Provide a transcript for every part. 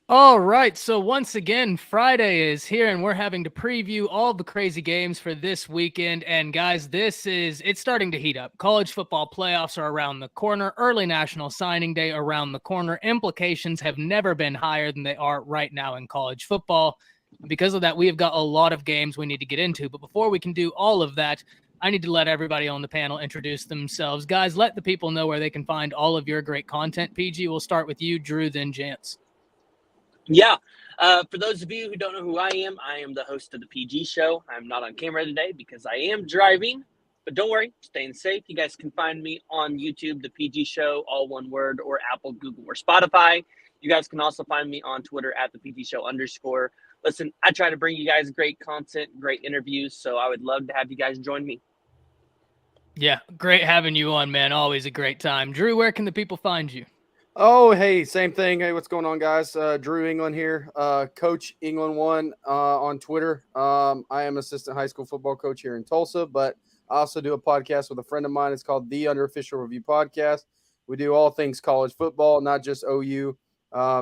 All right, so once again, Friday is here and we're having to preview all the crazy games for this weekend. And guys, it's starting to heat up. College football playoffs are around the corner, early national signing day around the corner. Implications have never been higher than they are right now in college football. And because of that, we have got a lot of games we need to get into. But before we can do all of that, I need to let everybody on the panel introduce themselves. Guys, let the people know where they can find all of your great content. PG, we'll start with you, Drew, then Jance. Yeah. For those of you who don't know who I am the host of the PG show. I'm not on camera today because I am driving, but don't worry, staying safe. You guys can find me on YouTube, the PG show, all one word, or Apple, Google, or Spotify. You guys can also find me on Twitter at the PG show _. Listen, I try to bring you guys great content, great interviews, so I would love to have you guys join me. Yeah, great having you on, man. Always a great time. Drew, where can the people find you? Oh, hey, same thing. Hey, what's going on, guys? Drew England here, Coach England One on Twitter. I am assistant high school football coach here in Tulsa, but I also do a podcast with a friend of mine. It's called the Under Official Review Podcast. We do all things college football, not just OU.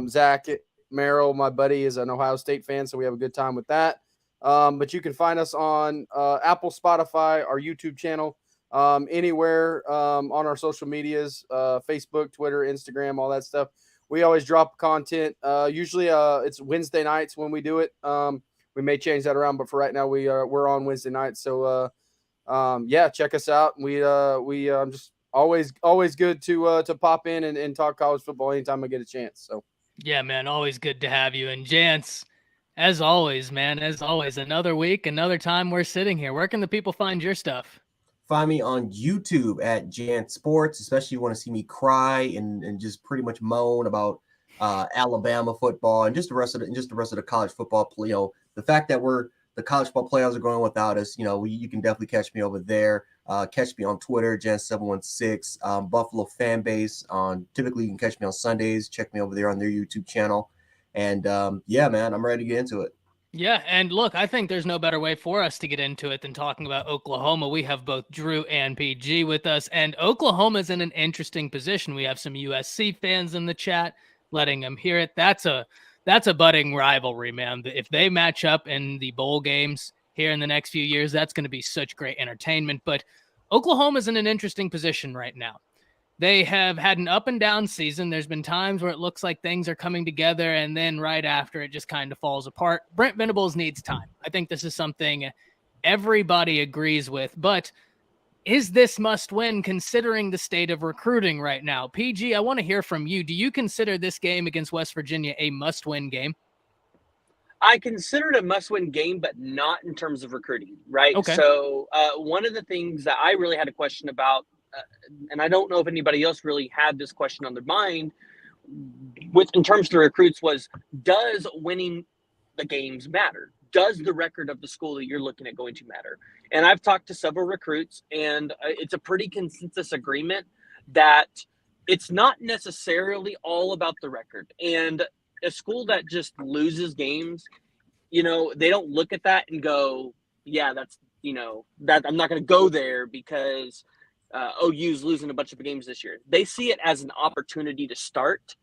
Zach Merrill, my buddy, is an Ohio State fan, so we have a good time with that. But you can find us on Apple, Spotify, our YouTube channel, anywhere on our social medias, Facebook, Twitter, Instagram, all that stuff. We always drop content. Usually it's Wednesday nights when we do it. We may change that around, but for right now we're on Wednesday nights. So yeah, check us out. We just always good to pop in and talk college football anytime I get a chance. So Yeah, man, always good to have you. And Jance, as always, man, as always, another week, another time we're sitting here. Where can the people find your stuff? Find me on YouTube at Jan Sports, especially if you want to see me cry and just pretty much moan about Alabama football and just the rest of the college football. The fact that the college football playoffs are going without us. You can definitely catch me over there. Catch me on Twitter, Jan716, Buffalo fan base. Typically you can catch me on Sundays. Check me over there on their YouTube channel. And yeah, man, I'm ready to get into it. Yeah, and look, I think there's no better way for us to get into it than talking about Oklahoma. We have both Drew and PG with us, and Oklahoma's in an interesting position. We have some USC fans in the chat, letting them hear it. That's a budding rivalry, man. If they match up in the bowl games here in the next few years, that's going to be such great entertainment. But Oklahoma's in an interesting position right now. They have had an up and down season. There's been times where it looks like things are coming together, and then right after it just kind of falls apart. Brent Venables needs time. I think this is something everybody agrees with, but is this must win considering the state of recruiting right now? PG, I want to hear from you. Do you consider this game against West Virginia a must win game? I consider it a must-win game, but not in terms of recruiting, right? Okay. So one of the things that I really had a question about, and I don't know if anybody else really had this question on their mind, in terms of the recruits, was does winning the games matter? Does the record of the school that you're looking at going to matter? And I've talked to several recruits, and it's a pretty consensus agreement that it's not necessarily all about the record. And a school that just loses games, they don't look at that and go, yeah, that I'm not going to go there because OU's losing a bunch of games this year. They see it as an opportunity to start.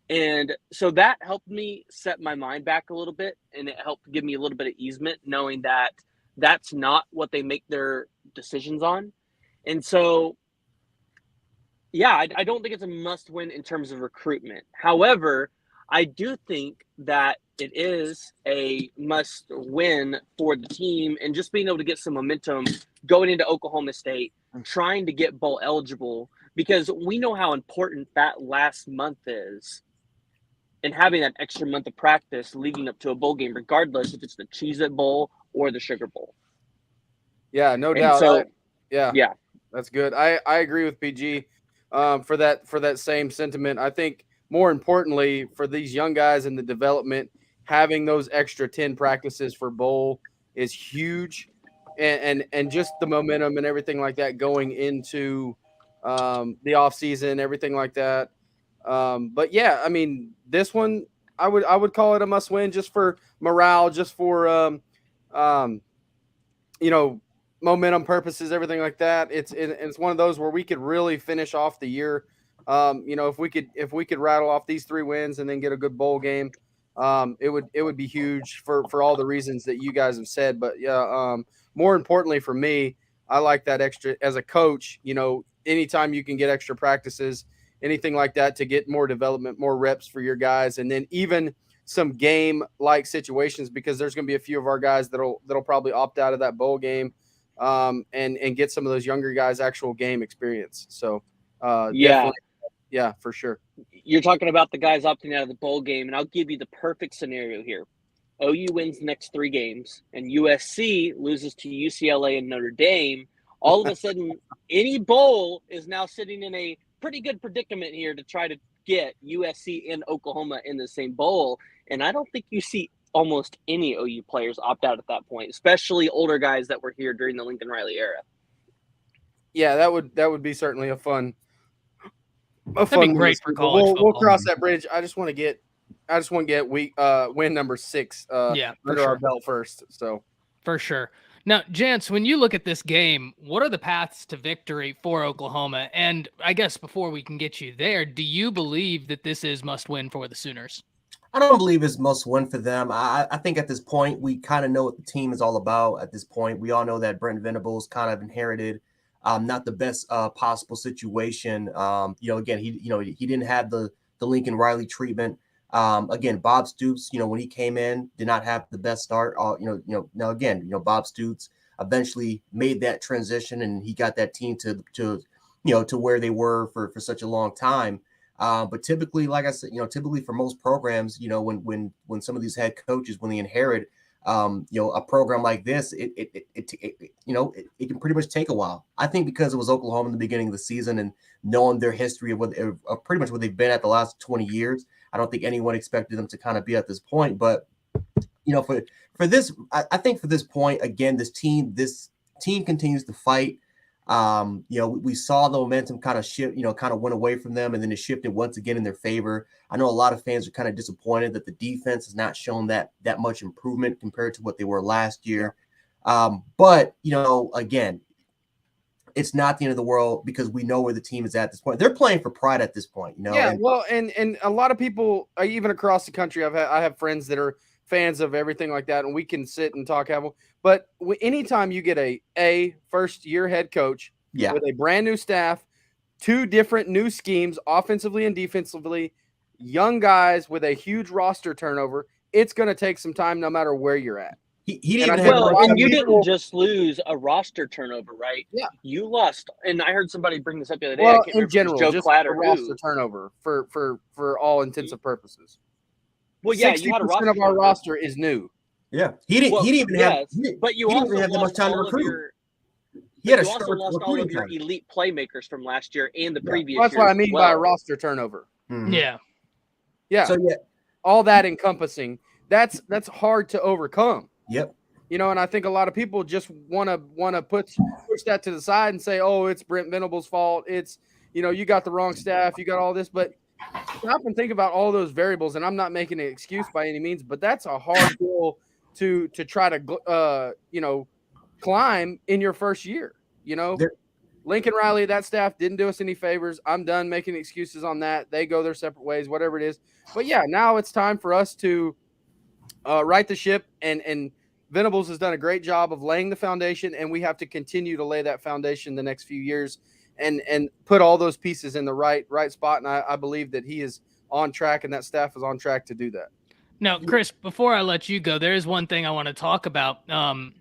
And so that helped me set my mind back a little bit, and it helped give me a little bit of easement knowing that that's not what they make their decisions on. And so, yeah, I don't think it's a must win in terms of recruitment. However, I do think that it is a must win for the team, and just being able to get some momentum going into Oklahoma State, trying to get bowl eligible, because we know how important that last month is, and having that extra month of practice leading up to a bowl game, regardless if it's the Cheez-It Bowl or the Sugar Bowl. yeah, no And doubt. so, Yeah, yeah, that's good. I agree with PG for that same sentiment. I think more importantly for these young guys in the development, having those extra 10 practices for bowl is huge, and just the momentum and everything like that going into the off season, everything like that. But yeah, I mean this one I would call it a must win just for morale, just for um, you know, momentum purposes, everything like that. It's one of those where we could really finish off the year. If we could rattle off these 3 wins and then get a good bowl game, it would be huge for all the reasons that you guys have said. But yeah, more importantly for me, I like that extra as a coach. Anytime you can get extra practices, anything like that to get more development, more reps for your guys, and then even some game like situations, because there's going to be a few of our guys that'll probably opt out of that bowl game, and get some of those younger guys actual game experience. So definitely, yeah, for sure. You're talking about the guys opting out of the bowl game, and I'll give you the perfect scenario here. OU wins the next 3 games, and USC loses to UCLA and Notre Dame. All of a sudden, any bowl is now sitting in a pretty good predicament here to try to get USC and Oklahoma in the same bowl. And I don't think you see almost any OU players opt out at that point, especially older guys that were here during the Lincoln Riley era. Yeah, that would be certainly a fun. That'd be great for college football. We'll cross that bridge. I just want to get win number 6 under our belt first. So for sure. Now, Jance, when you look at this game, what are the paths to victory for Oklahoma? And I guess before we can get you there, do you believe that this is must win for the Sooners? I don't believe it's must win for them. I think at this point, we kind of know what the team is all about at this point. We all know that Brent Venables kind of inherited not the best possible situation. Again, he didn't have the Lincoln Riley treatment. Again, Bob Stoops, when he came in, did not have the best start. Now again, Bob Stoops eventually made that transition, and he got that team to where they were for such a long time. But typically, like I said, typically for most programs, when some of these head coaches, when they inherit, a program like this, it can pretty much take a while. I think because it was Oklahoma in the beginning of the season and knowing their history of pretty much what they've been at the last 20 years, I don't think anyone expected them to kind of be at this point. But, for this, I think for this point, again, this team continues to fight. We saw the momentum kind of shift, kind of went away from them, and then it shifted once again in their favor. I know a lot of fans are kind of disappointed that the defense has not shown that much improvement compared to what they were last year. But, again, it's not the end of the world because we know where the team is at this point. They're playing for pride at this point, Yeah, well, and a lot of people, even across the country, I have friends that are fans of everything like that, and we can sit and talk. But anytime you get a first-year head coach with a brand new staff, 2 different new schemes, offensively and defensively, young guys with a huge roster turnover, it's going to take some time no matter where you're at. You didn't just lose a roster turnover, right? Yeah, you lost, and I heard somebody bring this up the other day. Well, I can't in general, Joe just Clatter, a roster turnover for all intents and purposes. Well, yeah, 60% of our roster is new. Yeah, he didn't even have. But you also have that much time to recruit. You also lost all of your elite playmakers from last year and the previous year. That's what I mean by a roster turnover. Mm-hmm. Yeah. So all that encompassing, that's hard to overcome. Yep. And I think a lot of people just want to push that to the side and say, "Oh, it's Brent Venables' fault. It's you got the wrong staff, you got all this." But stop and think about all those variables. And I'm not making an excuse by any means, but that's a hard goal to try to climb in your first year. Lincoln Riley, that staff didn't do us any favors. I'm done making excuses on that. They go their separate ways, whatever it is. But yeah, now it's time for us to right the ship, and Venables has done a great job of laying the foundation, and we have to continue to lay that foundation the next few years and put all those pieces in the right spot. And I believe that he is on track, and that staff is on track to do that. Now, Chris, before I let you go, there is one thing I want to talk about, and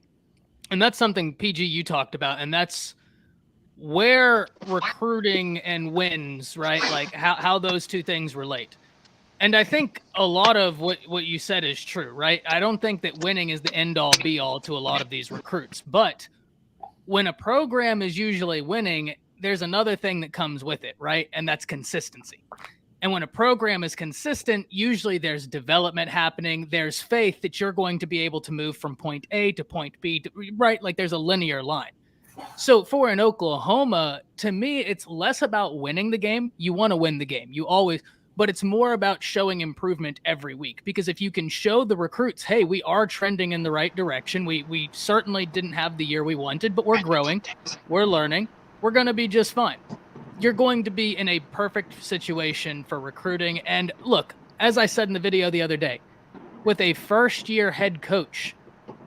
that's something, PG, you talked about, and that's where recruiting and wins, right? Like how those two things relate. And I think a lot of what you said is true, right? I don't think that winning is the end-all, be-all to a lot of these recruits. But when a program is usually winning, there's another thing that comes with it, right? And that's consistency. And when a program is consistent, usually there's development happening. There's faith that you're going to be able to move from point A to point B, right? Like there's a linear line. So for an Oklahoma, to me, it's less about winning the game. You want to win the game. You always, but it's more about showing improvement every week. Because if you can show the recruits, hey, we are trending in the right direction. We certainly didn't have the year we wanted, but we're growing. We're learning. We're going to be just fine. You're going to be in a perfect situation for recruiting. And look, as I said in the video the other day, with a first-year head coach,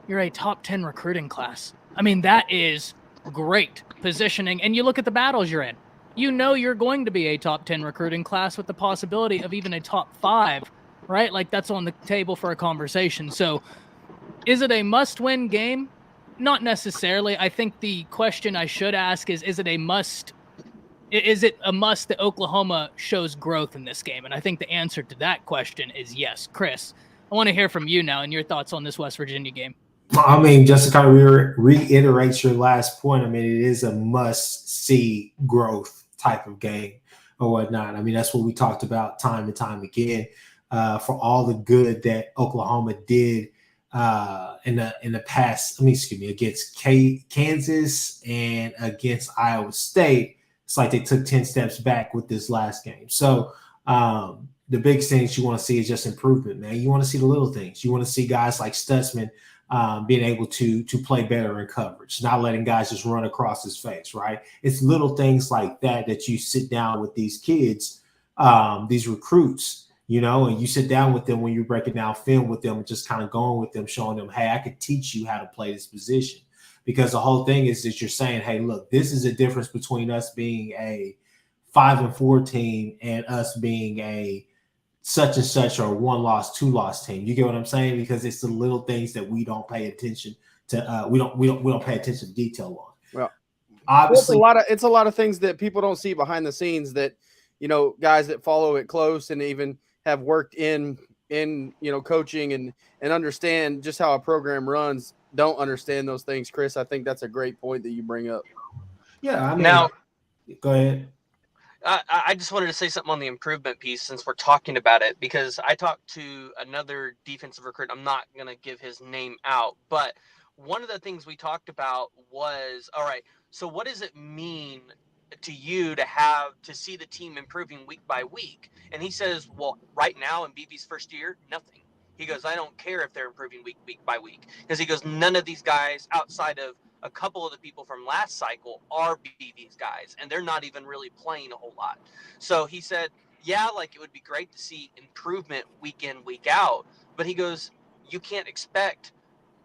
you're a top 10 recruiting class. I mean, that is great positioning. And you look at the battles you're in. You know you're going to be a top 10 recruiting class with the possibility of even a top 5, right? Like, that's on the table for a conversation. So is it a must-win game? Not necessarily. I think the question I should ask is it a must? Is it a must that Oklahoma shows growth in this game? And I think the answer to that question is yes. Chris, I want to hear from you now and your thoughts on this West Virginia game. I mean, just to kind of reiterate your last point, I mean, it is a must-see growth type of game or whatnot. I mean, that's what we talked about time and time again. For all the good that Oklahoma did in the past, against Kansas and against Iowa State, it's like they took 10 steps back with this last game. So the big things you want to see is just improvement, man. You want to see the little things. You want to see guys like Stutzman being able to play better in coverage, not letting guys just run across his face, right? It's little things like that you sit down with these kids, these recruits, and you sit down with them when you're breaking down film with them and just kind of going with them, showing them, hey, I could teach you how to play this position. Because the whole thing is that you're saying, hey, look, this is a difference between us being a 5-4 team and us being a such and such or 1-loss, 2-loss team. You get what I'm saying? Because it's the little things that we don't pay attention to. We don't pay attention to detail on. Well, obviously, it's a lot of things that people don't see behind the scenes that, guys that follow it close and even have worked in coaching and understand just how a program runs don't understand those things. Chris, I think that's a great point that you bring up. Yeah. I mean, Now, go ahead. I just wanted to say something on the improvement piece since we're talking about it, because I talked to another defensive recruit. I'm not going to give his name out, but one of the things we talked about was, all right, so what does it mean to you to see the team improving week by week? And he says, well, right now in BB's first year, nothing. He goes, I don't care if they're improving week by week, because he goes, none of these guys outside of a couple of the people from last cycle are BB's guys, and they're not even really playing a whole lot. So he said, yeah, like it would be great to see improvement week in, week out, but he goes, you can't expect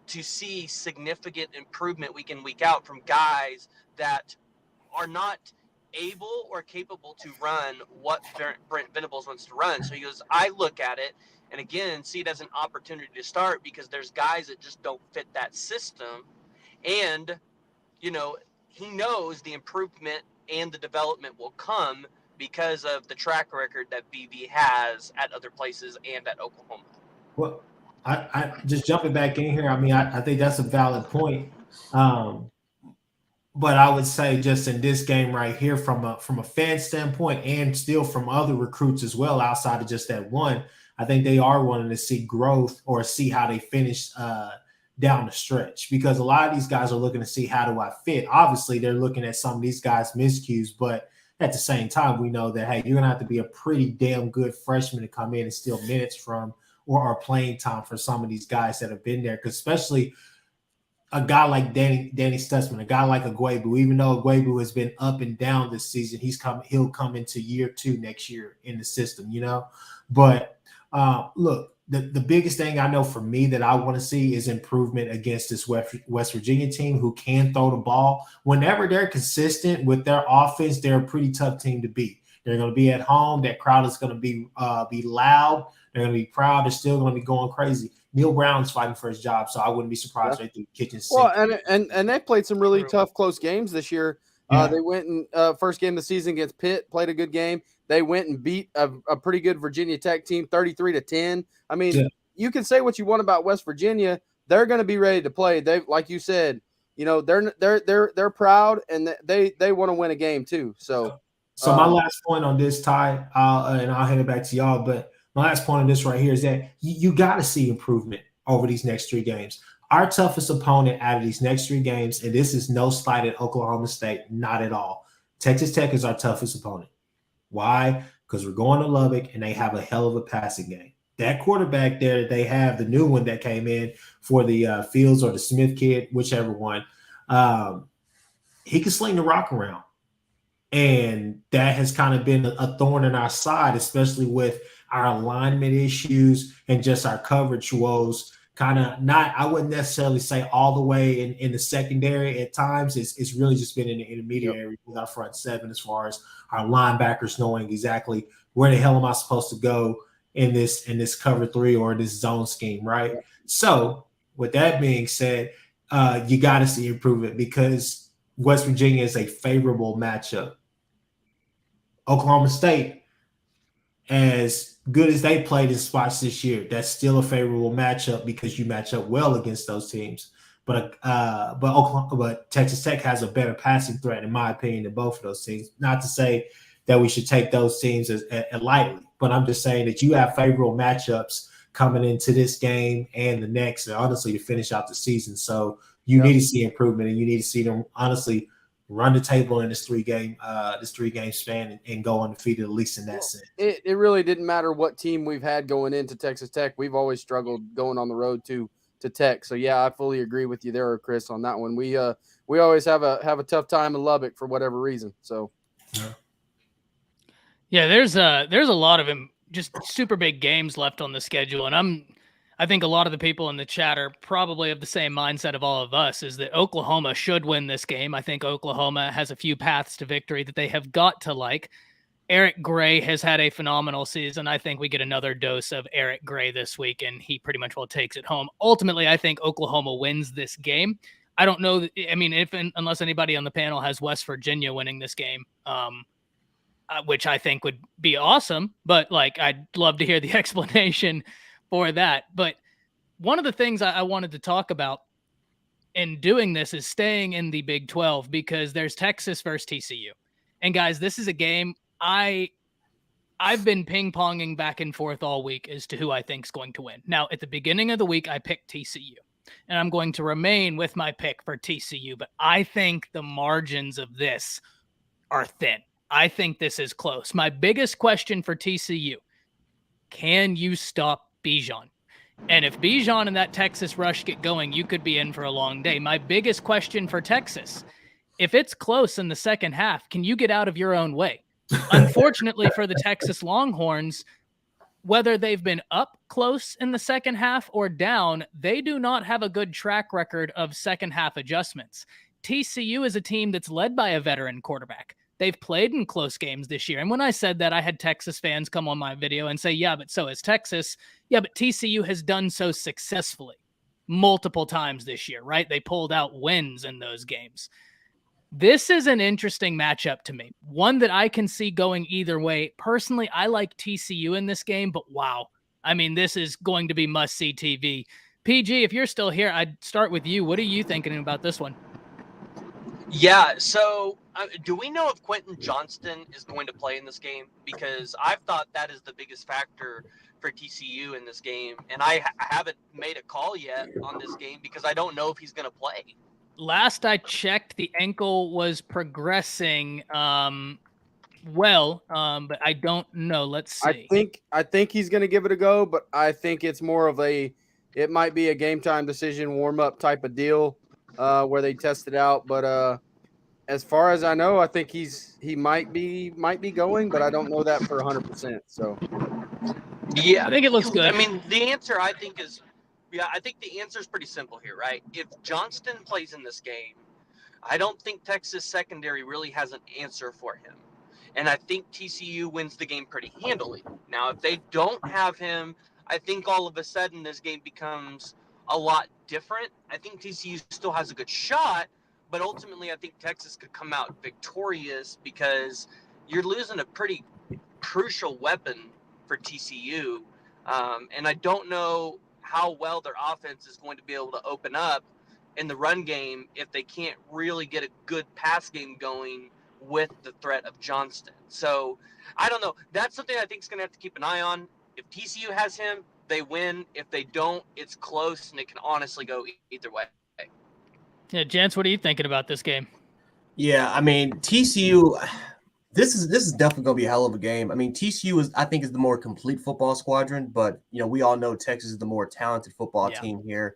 to see significant improvement week in, week out from guys that are not able or capable to run what Brent Venables wants to run. So he goes, I look at it and again see it as an opportunity to start, because there's guys that just don't fit that system. And, he knows the improvement and the development will come because of the track record that BB has at other places and at Oklahoma. Well, I just jumping back in here. I mean, I think that's a valid point. But I would say just in this game right here, from a fan standpoint and still from other recruits as well, outside of just that one, I think they are wanting to see growth or see how they finish down the stretch, because a lot of these guys are looking to see how do I fit. Obviously, they're looking at some of these guys' miscues, but at the same time, we know that, hey, you're going to have to be a pretty damn good freshman to come in and steal minutes from or playing time for some of these guys that have been there, because especially a guy like Danny Stutzman, a guy like Agwebu, even though Agwebu has been up and down this season, he'll come into year 2 next year in the system, But look, the biggest thing I know for me that I want to see is improvement against this West Virginia team who can throw the ball. Whenever they're consistent with their offense, they're a pretty tough team to beat. They're going to be at home. That crowd is going to be loud. They're going to be proud. They're still going to be going crazy. Neil Brown's fighting for his job, so I wouldn't be surprised if they threw the kitchen sink. Well, and they played some really tough, close games this year. Yeah. They went and first game of the season against Pitt, played a good game. They went and beat a pretty good Virginia Tech team, 33-10. I mean, you can say what you want about West Virginia. They're going to be ready to play. They, like you said, they're proud and they want to win a game too. So my last point on this, Ty, and I'll hand it back to y'all. But my last point on this right here is that you got to see improvement over these next 3 games. Our toughest opponent out of these next 3 games, and this is no slight at Oklahoma State, not at all. Texas Tech is our toughest opponent. Why? Because we're going to Lubbock, and they have a hell of a passing game. That quarterback there, they have the new one that came in for the Fields or the Smith kid, whichever one. He can sling the rock around. And that has kind of been a thorn in our side, especially with our alignment issues and just our coverage woes kind of not, I wouldn't necessarily say all the way in the secondary at times. It's really just been in the intermediary with our front seven as far as our linebackers knowing exactly where the hell am I supposed to go in this cover three or this zone scheme, right? So with that being said, you got to see improvement because West Virginia is a favorable matchup. Oklahoma State, as good as they played in spots this year, that's still a favorable matchup because you match up well against those teams. But Texas Tech has a better passing threat, in my opinion, than both of those teams. Not to say that we should take those teams as lightly, but I'm just saying that you have favorable matchups coming into this game and the next, and honestly to finish out the season. So you need to see improvement, and you need to see them honestly run the table in this three game span and go undefeated, at least in that sense. It really didn't matter what team we've had going into Texas Tech. We've always struggled going on the road to Tech. So yeah, I fully agree with you there, Chris, on that one. We always have a tough time in Lubbock for whatever reason. So yeah, there's a lot of just super big games left on the schedule, and I think a lot of the people in the chat are probably of the same mindset of all of us, is that Oklahoma should win this game. I think Oklahoma has a few paths to victory that they have got to like. Eric Gray has had a phenomenal season. I think we get another dose of Eric Gray this week, and he pretty much well takes it home. Ultimately, I think Oklahoma wins this game. I don't know. I mean, unless anybody on the panel has West Virginia winning this game, which I think would be awesome. But I'd love to hear the explanation for that. But one of the things I wanted to talk about in doing this is staying in the Big 12, because there's Texas versus TCU. And guys, this is a game I've been ping-ponging back and forth all week as to who I think is going to win. Now, at the beginning of the week, I picked TCU, and I'm going to remain with my pick for TCU, but I think the margins of this are thin. I think this is close. My biggest question for TCU, can you stop Bijan? And if Bijan and that Texas rush get going, you could be in for a long day. My biggest question for Texas, if it's close in the second half, can you get out of your own way? Unfortunately for the Texas Longhorns, whether they've been up close in the second half or down, they do not have a good track record of second half adjustments. TCU is a team that's led by a veteran quarterback. They've played in close games this year. And when I said that, I had Texas fans come on my video and say, yeah, but so is Texas. Yeah, but TCU has done so successfully multiple times this year, right? They pulled out wins in those games. This is an interesting matchup to me, one that I can see going either way. Personally, I like TCU in this game, but wow. I mean, this is going to be must-see TV. PG, if you're still here, I'd start with you. What are you thinking about this one? Yeah, so do we know if Quentin Johnston is going to play in this game? Because I've thought that is the biggest factor for TCU in this game, and I haven't made a call yet on this game because I don't know if he's going to play. Last I checked, the ankle was progressing but I don't know. Let's see. I think he's going to give it a go, but I think it's more of it might be a game time decision, warm up type of deal where they test it out. But as far as I know, I think he might be going, but I don't know that for 100%. So yeah, I think it looks good. I mean, the answer I think is. Yeah, I think the answer is pretty simple here, right? If Johnston plays in this game, I don't think Texas secondary really has an answer for him. And I think TCU wins the game pretty handily. Now, if they don't have him, I think all of a sudden this game becomes a lot different. I think TCU still has a good shot, but ultimately I think Texas could come out victorious because you're losing a pretty crucial weapon for TCU. And I don't know how well their offense is going to be able to open up in the run game if they can't really get a good pass game going with the threat of Johnston. So I don't know. That's something I think is going to have to keep an eye on. If TCU has him, they win. If they don't, it's close, and it can honestly go either way. Yeah, Jance, what are you thinking about this game? Yeah, I mean, TCU, this is definitely going to be a hell of a game. I mean, TCU I think is the more complete football squadron, but we all know Texas is the more talented football team here.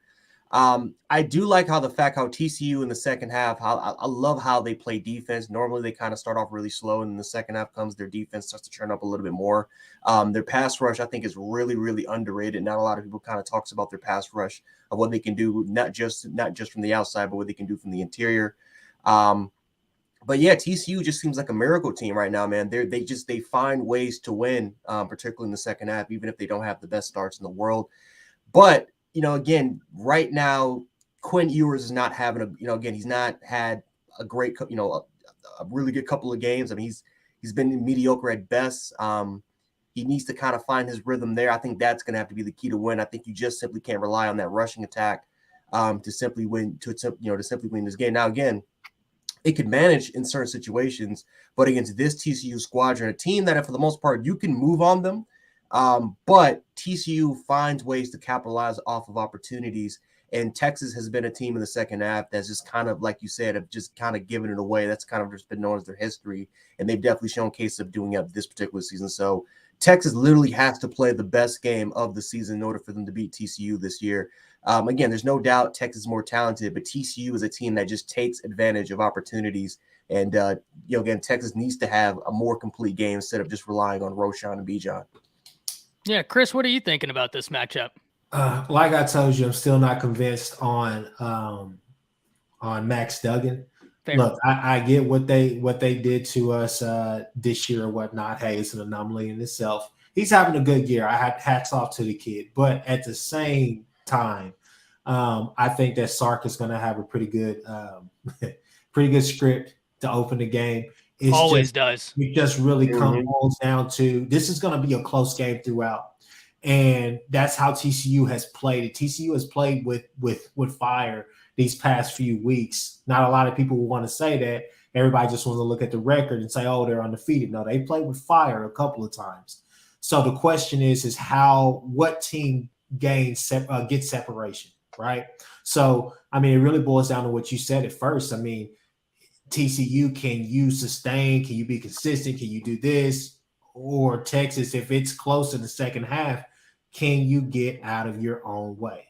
I do like how TCU in the second half, I love how they play defense. Normally they kind of start off really slow, and in the second half comes their defense starts to turn up a little bit more. Their pass rush, I think, is really, really underrated. Not a lot of people kind of talks about their pass rush of what they can do, not just from the outside, but what they can do from the interior. But yeah, TCU just seems like a miracle team right now, man. They find ways to win, particularly in the second half, even if they don't have the best starts in the world. But again, right now, Quinn Ewers is not having he's not had a great, a really good couple of games. I mean, he's been mediocre at best. He needs to kind of find his rhythm there. I think that's going to have to be the key to win. I think you just simply can't rely on that rushing attack to simply win this game. Now, again, it could manage in certain situations, but against this TCU squadron, a team that for the most part you can move on them. But TCU finds ways to capitalize off of opportunities, and Texas has been a team in the second half that's just kind of, like you said, have just kind of given it away. That's kind of just been known as their history, and they've definitely shown cases of doing it this particular season. So Texas literally has to play the best game of the season in order for them to beat TCU this year. Again, there's no doubt Texas is more talented, but TCU is a team that just takes advantage of opportunities. And, again, Texas needs to have a more complete game instead of just relying on Roshan and Bijan. Yeah, Chris, what are you thinking about this matchup? Like I told you, I'm still not convinced on Max Duggan. Fair. Look, I get what they did to us this year or whatnot. Hey, it's an anomaly in itself. He's having a good year. I had hats off to the kid, but at the same time, I think that Sark is going to have a pretty good script to open the game. It just really comes down to this is going to be a close game throughout, and that's how TCU has played. TCU has played with fire these past few weeks. Not a lot of people will want to say that. Everybody just wants to look at the record and say, "Oh, they're undefeated." No, they played with fire a couple of times. So the question is what team gets separation, right? So I mean, it really boils down to what you said at first. I mean, TCU, can you sustain? Can you be consistent? Can you do this? Or Texas, if it's close in the second half, can you get out of your own way?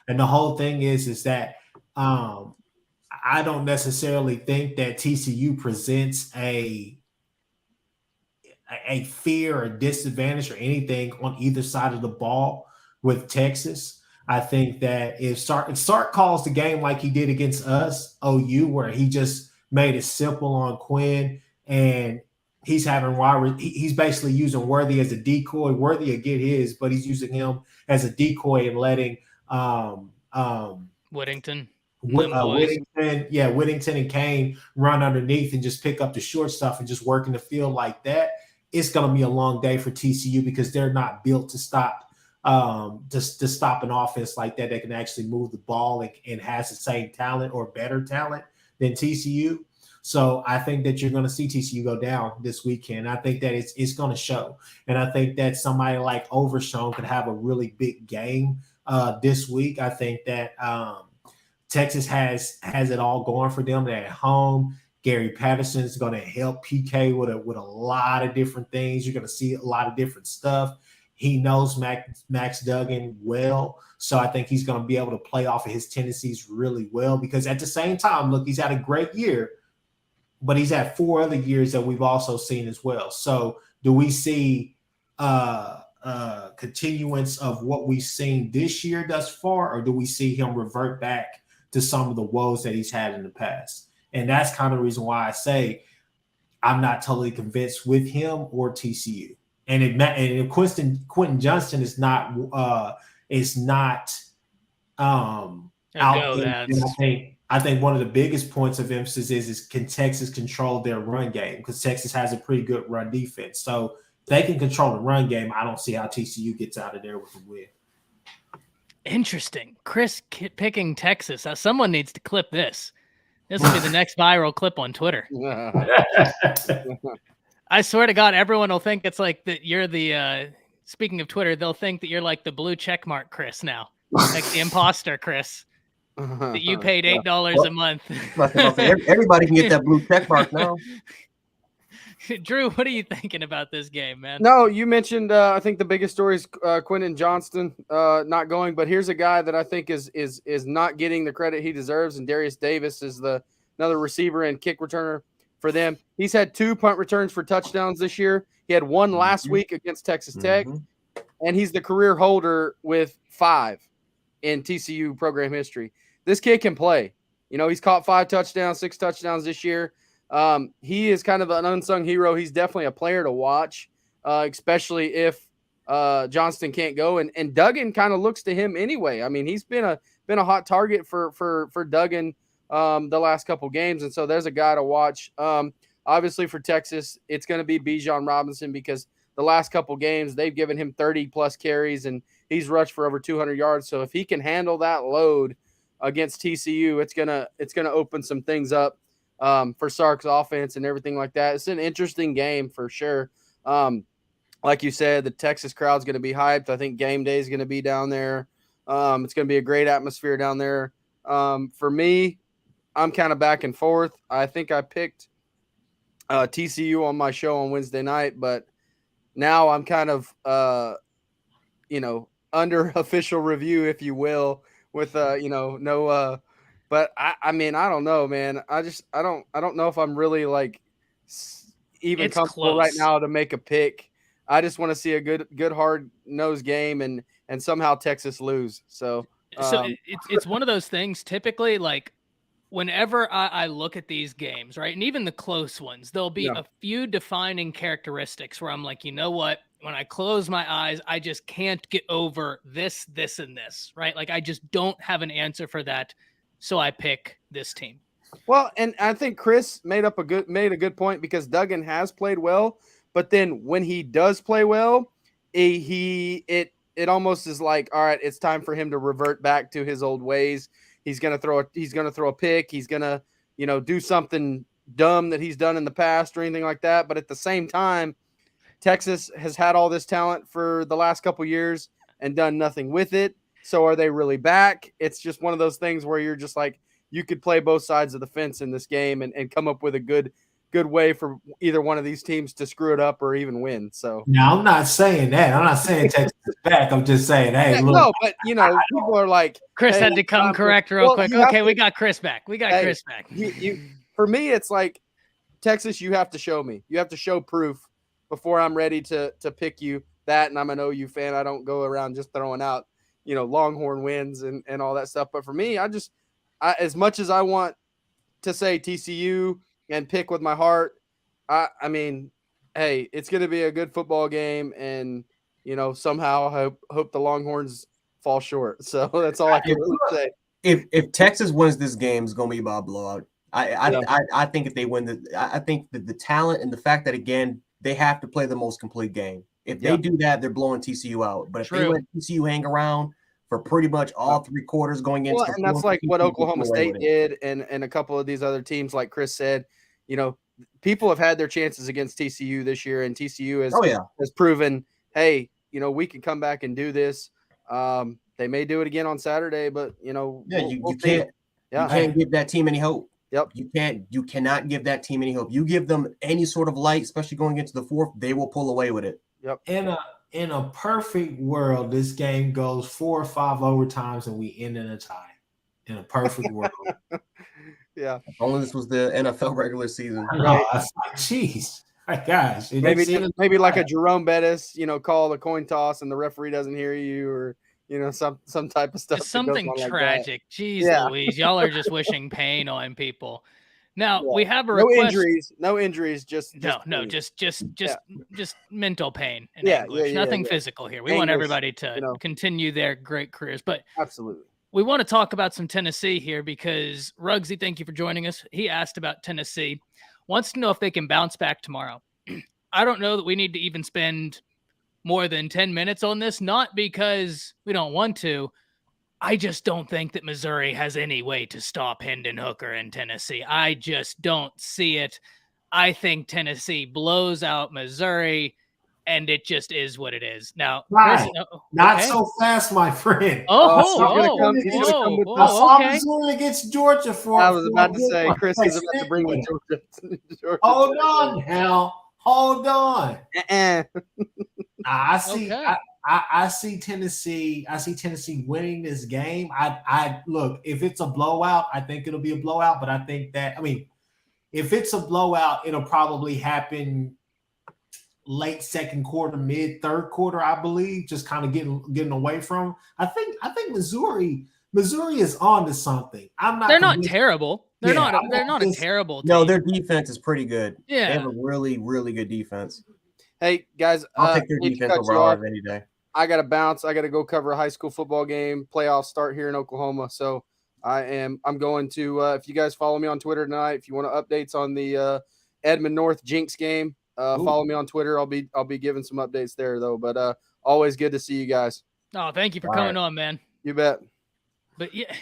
And the whole thing is that I don't necessarily think that TCU presents a fear or disadvantage or anything on either side of the ball with Texas. I think that if Sark calls the game like he did against us, OU, where he just made it simple on Quinn, and he's basically using Worthy as a decoy. Worthy will get his, but he's using him as a decoy and letting Whittington and Kane run underneath and just pick up the short stuff and just work in the field like that. It's going to be a long day for TCU because they're not built to stop an offense like that can actually move the ball and has the same talent or better talent than TCU. So I think that you're going to see TCU go down this weekend. I think that it's going to show. And I think that somebody like Overshown could have a really big game this week. I think that Texas has it all going for them. They're at home. Gary Patterson is going to help PK with a lot of different things. You're going to see a lot of different stuff. He knows Max Duggan well, so I think he's going to be able to play off of his tendencies really well because at the same time, look, he's had a great year, but he's had 4 other years that we've also seen as well. So do we see continuance of what we've seen this year thus far, or do we see him revert back to some of the woes that he's had in the past? And that's kind of the reason why I say I'm not totally convinced with him or TCU. And Quentin Johnston is not out there. I think one of the biggest points of emphasis is can Texas control their run game, because Texas has a pretty good run defense. So if they can control the run game, I don't see how TCU gets out of there with a win. Interesting. Chris picking Texas. Someone needs to clip this. This will be the next viral clip on Twitter. I swear to God, everyone will think it's like that. You're the, speaking of Twitter, they'll think that you're like the blue check mark Chris now, like the imposter Chris, that you paid $8 a month. Everybody can get that blue check mark now. Drew, what are you thinking about this game, man? No, you mentioned I think the biggest story is Quentin Johnston not going, but here's a guy that I think is not getting the credit he deserves, and Darius Davis is another receiver and kick returner for them. He's had 2 punt returns for touchdowns this year. He had 1 last week against Texas Tech, and he's the career holder with 5 in TCU program history. This kid can play. He's caught 5 touchdowns, 6 touchdowns this year. He is kind of an unsung hero. He's definitely a player to watch, especially if Johnston can't go. And Duggan kind of looks to him anyway. I mean, he's been a hot target for Duggan the last couple games, and so there's a guy to watch. Obviously for Texas, it's going to be Bijan Robinson because the last couple games they've given him 30-plus carries, and he's rushed for over 200 yards. So if he can handle that load against TCU, it's gonna open some things up for Sark's offense and everything like that. It's an interesting game for sure. Like you said, the Texas crowd's going to be hyped. I think game day is going to be down there. It's going to be a great atmosphere down there. For me, I'm kind of back and forth. I think I picked TCU on my show on Wednesday night, but now I'm kind of, under official review, if you will, with, but I mean, I don't know, man. I don't know if I'm really like even It's comfortable close right now to make a pick. I just want to see a good hard nosed game and somehow Texas lose. So it's one of those things typically, like whenever I look at these games, right, and even the close ones, there'll be a few defining characteristics where I'm like, you know what? When I close my eyes, I just can't get over this, and this, right? Like I just don't have an answer for that. So I pick this team. Well, and I think Chris made a good point because Duggan has played well, but then when he does play well, it almost is like, all right, it's time for him to revert back to his old ways. He's gonna throw a pick. He's gonna do something dumb that he's done in the past or anything like that. But at the same time, Texas has had all this talent for the last couple years and done nothing with it. So are they really back? It's just one of those things where you're just like, you could play both sides of the fence in this game and come up with a good way for either one of these teams to screw it up or even win. So now I'm not saying that. I'm not saying Texas is back. I'm just saying, hey, look. No, but people are like, Chris hey, had to come correct real quick. Okay, we got Chris back. Chris back. For me, it's like Texas. You have to show me. You have to show proof before I'm ready to pick you. That, and I'm an OU fan. I don't go around just throwing out Longhorn wins and all that stuff. But for me, I as much as I want to say TCU and pick with my heart, I mean, hey, it's going to be a good football game, and somehow I hope the Longhorns fall short. So that's all I can really say. If Texas wins this game, it's going to be about a blowout. I think if they win, I think that the talent and the fact that again they have to play the most complete game. If they do that, they're blowing TCU out. But if they let TCU hang around for pretty much all 3 quarters going into and that's like what Oklahoma State did and a couple of these other teams, like Chris said, people have had their chances against TCU this year, and TCU has proven, hey, we can come back and do this. They may do it again on Saturday, but you can't give that team any hope. Yep. You cannot give that team any hope. You give them any sort of light, especially going into the 4th, they will pull away with it. Yep. In a perfect world, this game goes 4 or 5 overtimes and we end in a tie. In a perfect world. Yeah. If only this was the NFL regular season. No, jeez. My gosh. Maybe like a Jerome Bettis, call the coin toss and the referee doesn't hear you, or some type of stuff. Something tragic. Like Jeez Louise. Y'all are just wishing pain on people. Now we have a request. No injuries, just mental pain and anguish. Nothing physical here. We want everybody to continue their great careers, but absolutely. We want to talk about some Tennessee here because Ruggsy, thank you for joining us. He asked about Tennessee, wants to know if they can bounce back tomorrow. I don't know that we need to even spend more than 10 minutes on this, not because we don't want to. I just don't think that Missouri has any way to stop Hendon Hooker in Tennessee. I just don't see it. I think Tennessee blows out Missouri, and it just is what it is. Now, Chris, not so fast, my friend. Okay. Missouri against Georgia for. I was about to say, Chris is about to bring me Georgia. Hold on, hell. Hold on. I see. Okay. I see Tennessee. I see Tennessee winning this game. I look, if it's a blowout, I think it'll be a blowout. But I think that, I mean, if it's a blowout, it'll probably happen late second quarter, mid third quarter, I believe. Just kind of getting away from. I think Missouri is on to something. They're not terrible. They're Yeah, not a terrible team. No, their defense is pretty good. Yeah. They have a really, really good defense. Hey guys, I'll take their defense over ours any day. I got to bounce. I got to go cover a high school football game. Playoffs start here in Oklahoma, so I'm going to. If you guys follow me on Twitter tonight, if you want updates on the Edmond North Jinx game, follow me on Twitter. I'll be giving some updates there though. But always good to see you guys. Oh, thank you for coming on, man. You bet. But yeah,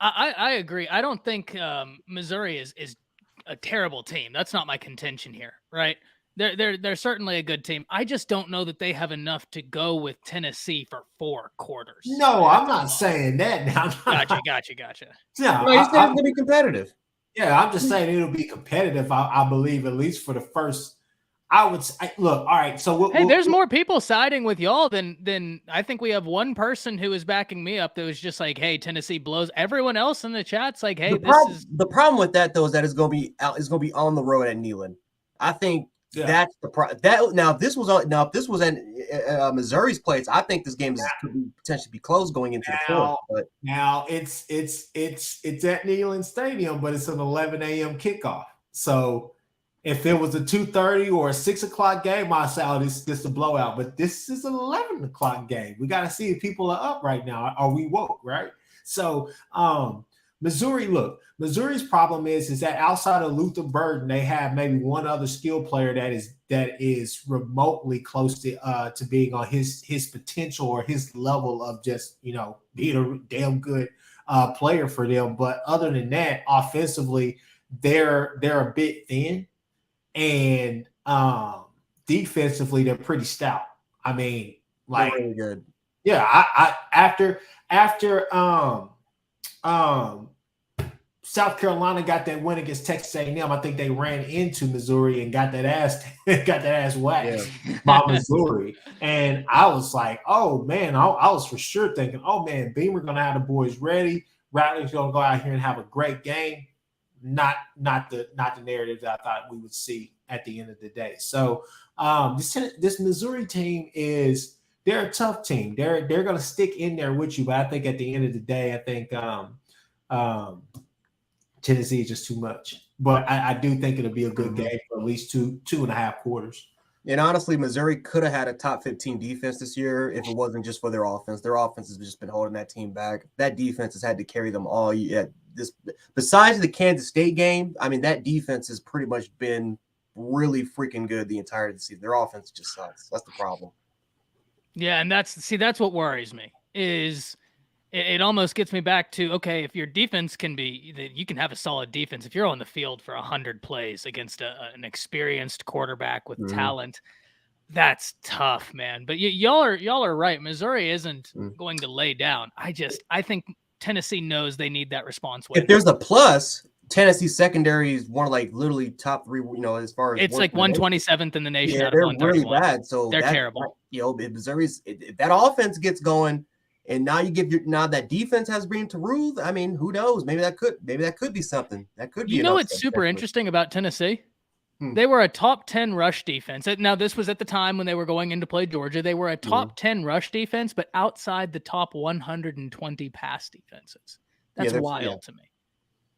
I agree. I don't think Missouri is a terrible team. That's not my contention here, right? They're certainly a good team. I just don't know that they have enough to go with Tennessee for 4 quarters. No, I'm not saying that now. Gotcha. No, You said it's going to be competitive. Yeah, I'm just saying it'll be competitive. I believe, at least for the first. I would say, look, all right. So there's more people siding with y'all than I think we have one person who is backing me up that was just like, hey, Tennessee blows. Everyone else in the chat's like, hey, the problem with that though is that it's going to be on the road at Neyland. I think that's the problem. If this was at Missouri's place, I think this game could potentially be close going into the fourth. But now it's at Neyland Stadium, but it's an 11 a.m. kickoff. So if it was a 2:30 or a 6 o'clock game, I'd say, this is a blowout. But this is an 11 o'clock game. We got to see if people are up right now. Are we woke, right? So Missouri's problem is that outside of Luther Burden, they have maybe one other skill player that is remotely close to being on his potential or his level of just, being a damn good player for them. But other than that, offensively, they're a bit thin. And defensively, they're pretty stout. I mean, like, they're really good. Yeah, I after South Carolina got that win against Texas A&M, I think they ran into Missouri and got that ass whacked by Missouri. And I was like, oh man, I was for sure thinking, oh man, Beamer gonna have the boys ready. Rattler's gonna go out here and have a great game. Not the narrative that I thought we would see at the end of the day. So this Missouri team they're a tough team. They're going to stick in there with you, but I think at the end of the day, I think Tennessee is just too much. But I do think it'll be a good game for at least two and a half quarters. And honestly, Missouri could have had a top 15 defense this year if it wasn't just for their offense. Their offense has just been holding that team back. That defense has had to carry them all year. Besides the Kansas State game, I mean, that defense has pretty much been really freaking good the entire season. Their offense just sucks. That's the problem. Yeah, and that's what worries me is it almost gets me back to, okay, if your defense you can have a solid defense. If you're on the field for 100 plays against an experienced quarterback with talent, that's tough, man. But y'all are right. Missouri isn't going to lay down. I think Tennessee knows they need that response. If there's a plus, Tennessee secondary is one of literally top 3. As far as it's like 127th in the nation. Yeah, out of they're 131. really bad. So they're terrible. If Missouri's if that offense gets going, and now now that defense has been to rule. I mean, who knows? Maybe that could be something. That could be. What's super interesting about Tennessee? They were a top 10 rush defense. Now, this was at the time when they were going in to play Georgia. They were a top 10 rush defense, but outside the top 120 pass defenses. That's wild to me.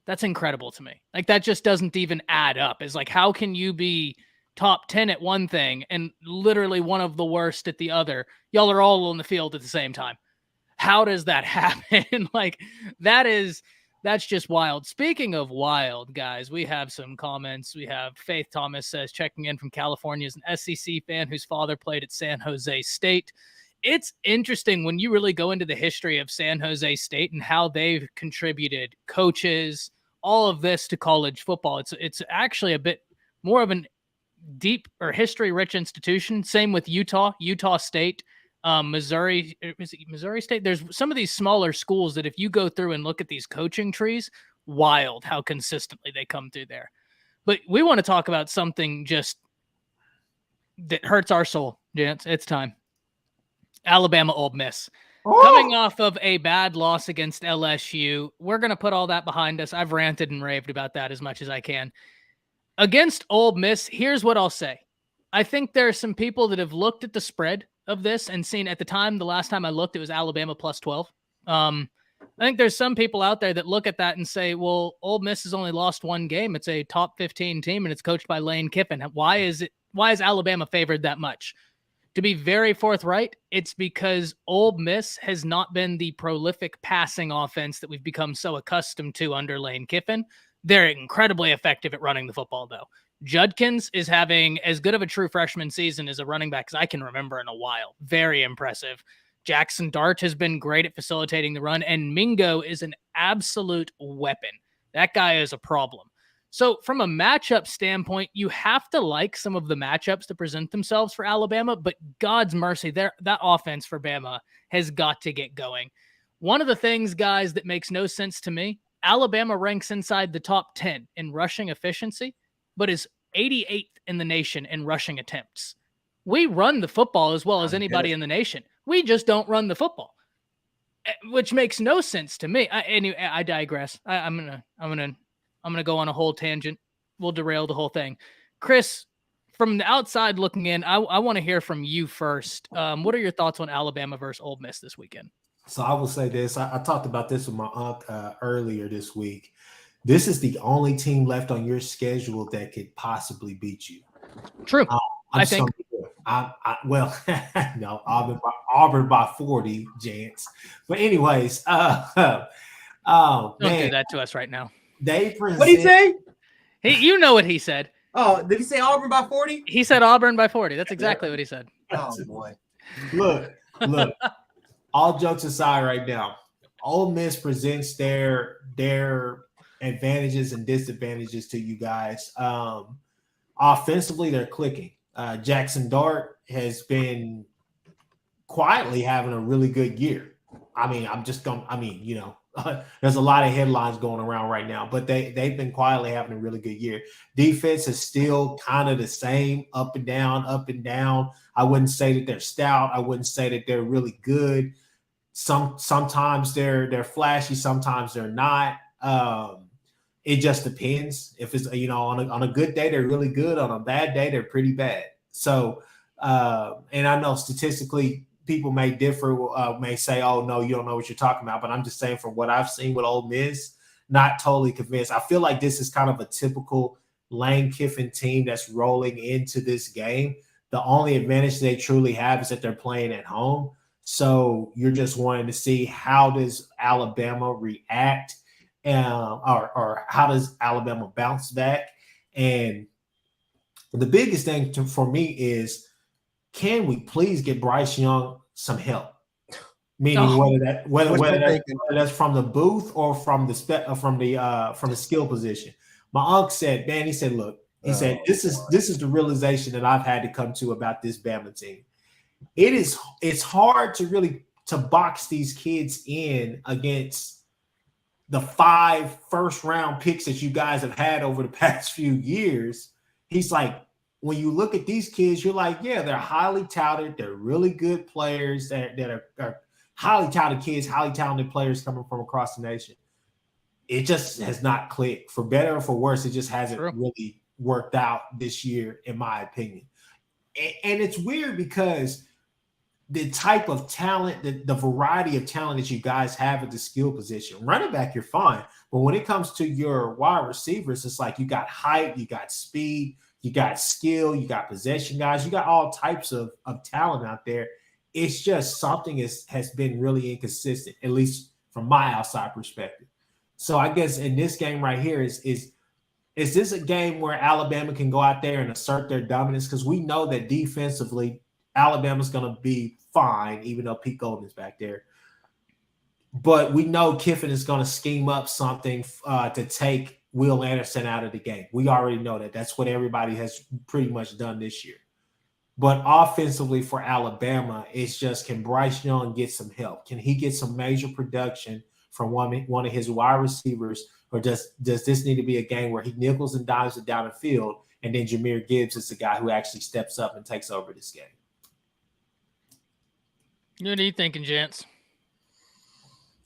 That's incredible to me. Like, that just doesn't even add up. It's like, how can you be top 10 at one thing and literally one of the worst at the other? Y'all are all on the field at the same time. How does that happen? Like, that's just wild. Speaking of wild, guys, we have some comments. We have Faith Thomas says, checking in from California, is an SEC fan whose father played at San Jose State. It's interesting when you really go into the history of San Jose State and how they've contributed coaches, all of this to college football. It's actually a bit more of an deep or history-rich institution. Same with Utah State. Missouri State. There's some of these smaller schools that if you go through and look at these coaching trees, wild how consistently they come through there. But we want to talk about something just that hurts our soul, gents. It's time. Alabama, Ole Miss. Oh! Coming off of a bad loss against LSU, we're going to put all that behind us. I've ranted and raved about that as much as I can. Against Ole Miss, here's what I'll say. I think there are some people that have looked at the spread of this and seen at the time, the last time I looked, it was Alabama plus 12. I think there's some people out there that look at that and say, well, Ole Miss has only lost one game. It's a top 15 team and it's coached by Lane Kiffin. Why is Alabama favored that much? To be very forthright, it's because Ole Miss has not been the prolific passing offense that we've become so accustomed to under Lane Kiffin. They're incredibly effective at running the football, though. Judkins is having as good of a true freshman season as a running back as I can remember in a while. Very impressive. Jackson Dart has been great at facilitating the run, and Mingo is an absolute weapon. That guy is a problem. So from a matchup standpoint, you have to like some of the matchups that present themselves for Alabama, but God's mercy, that offense for Bama has got to get going. One of the things, guys, that makes no sense to me, Alabama ranks inside the top 10 in rushing efficiency, but is 88th in the nation in rushing attempts. We run the football as well as anybody in the nation. We just don't run the football, which makes no sense to me. Anyway, I digress. I'm gonna go on a whole tangent. We'll derail the whole thing. Chris, from the outside looking in, I want to hear from you first. What are your thoughts on Alabama versus Ole Miss this weekend? So I will say this. I talked about this with my aunt earlier this week. This is the only team left on your schedule that could possibly beat you. True. I think. Well, no, Auburn by 40, Jance. But anyways, don't do that to us right now. What did he say? You know what he said. Oh, did he say Auburn by 40? He said Auburn by 40. That's exactly what he said. Oh boy. Look. All jokes aside, right now, Ole Miss presents their advantages and disadvantages to you guys. Offensively, they're clicking. Jackson Dart has been quietly having a really good year. There's a lot of headlines going around right now, but they've been quietly having a really good year. Defense is still kind of the same, up and down, up and down. I wouldn't say that they're stout. I wouldn't say that they're really good. Sometimes they're flashy, sometimes they're not. It just depends. If it's on a good day they're really good. On a bad day they're pretty bad. So and I know statistically people may differ, may say, "Oh no, you don't know what you're talking about." But I'm just saying from what I've seen with Ole Miss, not totally convinced. I feel like this is kind of a typical Lane Kiffin team that's rolling into this game. The only advantage they truly have is that they're playing at home. So you're just wanting to see how does Alabama react, or how does Alabama bounce back. And the biggest thing for me is, can we please get Bryce Young some help? Meaning whether that's from the booth or from the skill position. My uncle said, man, he said, look, this is the realization that I've had to come to about this Bama team. It's hard to really box these kids in against the 5 first-round picks that you guys have had over the past few years. He's like, when you look at these kids, you're like, yeah, they're highly touted. They're really good players that are highly touted kids, highly talented players coming from across the nation. It just has not clicked. For better or for worse, it just hasn't really worked out this year, in my opinion. And it's weird because the type of talent, the variety of talent that you guys have at the skill position, running back, you're fine. But when it comes to your wide receivers, it's like you got height, you got speed, you got skill, you got possession guys, you got all types of talent out there. It's just something has been really inconsistent, at least from my outside perspective. So I guess in this game right here is this a game where Alabama can go out there and assert their dominance? Because we know that defensively, Alabama's going to be fine, even though Pete Golden is back there. But we know Kiffin is going to scheme up something to take Will Anderson out of the game. We already know that. That's what everybody has pretty much done this year. But offensively for Alabama, it's just, can Bryce Young get some help? Can he get some major production from one of his wide receivers? Or does this need to be a game where he nickels and dimes it down the field And then Jahmyr Gibbs is the guy who actually steps up and takes over this game. What are you thinking, gents?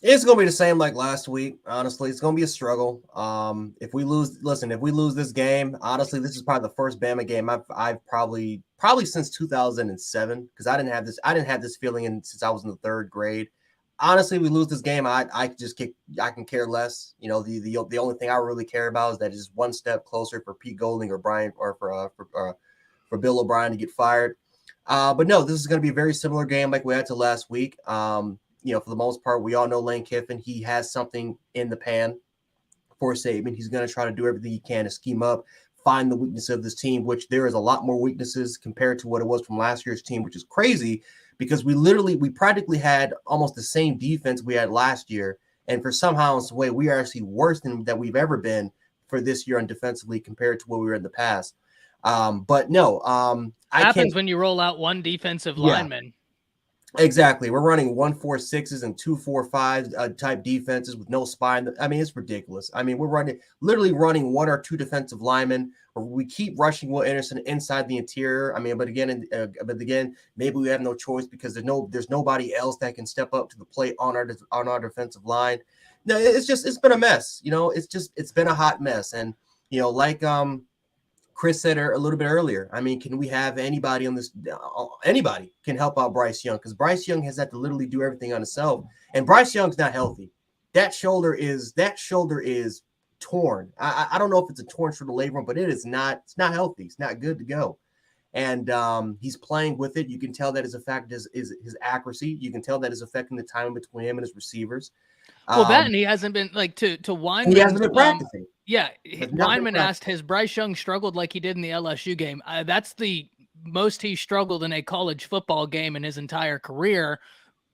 It's going to be the same like last week. Honestly, it's going to be a struggle. If we lose this game, honestly, this is probably the first Bama game I've probably since 2007, because I didn't have this feeling since I was in the third grade. Honestly, we lose this game, I can care less. You know, the only thing I really care about is that it's one step closer for Pete Golding or Brian or for Bill O'Brien to get fired. But no, this is going to be a very similar game like we had to last week. You know, for the most part, we all know Lane Kiffin. He has something in the pan for Saban. He's going to try to do everything he can to scheme up, find the weakness of this team, which there is a lot more weaknesses compared to what it was from last year's team, which is crazy because we practically had almost the same defense we had last year. And for somehow in some way, we are actually worse than that we've ever been for this year on defensively compared to what we were in the past. But no, happens when you roll out one defensive lineman. Exactly. We're running 1-4-6s and 2-4-5 type defenses with no spine. I mean, it's ridiculous. I mean, we're literally running one or two defensive linemen. Or we keep rushing Will Anderson inside the interior. I mean, but again, maybe we have no choice because there's nobody else that can step up to the plate on our defensive line. No, it's been a mess. You know, it's been a hot mess. And you know, like Chris said a little bit earlier, I mean, can we have anybody on this? Anybody can help out Bryce Young, because Bryce Young has had to literally do everything on himself, and Bryce Young's not healthy. That shoulder is torn. I don't know if it's a torn shoulder labrum, but it's not healthy. It's not good to go, and he's playing with it. You can tell that his effect is his accuracy. You can tell that is affecting the timing between him and his receivers. Well, that and he hasn't been like to Weinman. He hasn't been practicing. Yeah, Weinman asked, has Bryce Young struggled like he did in the LSU game? That's the most he struggled in a college football game in his entire career.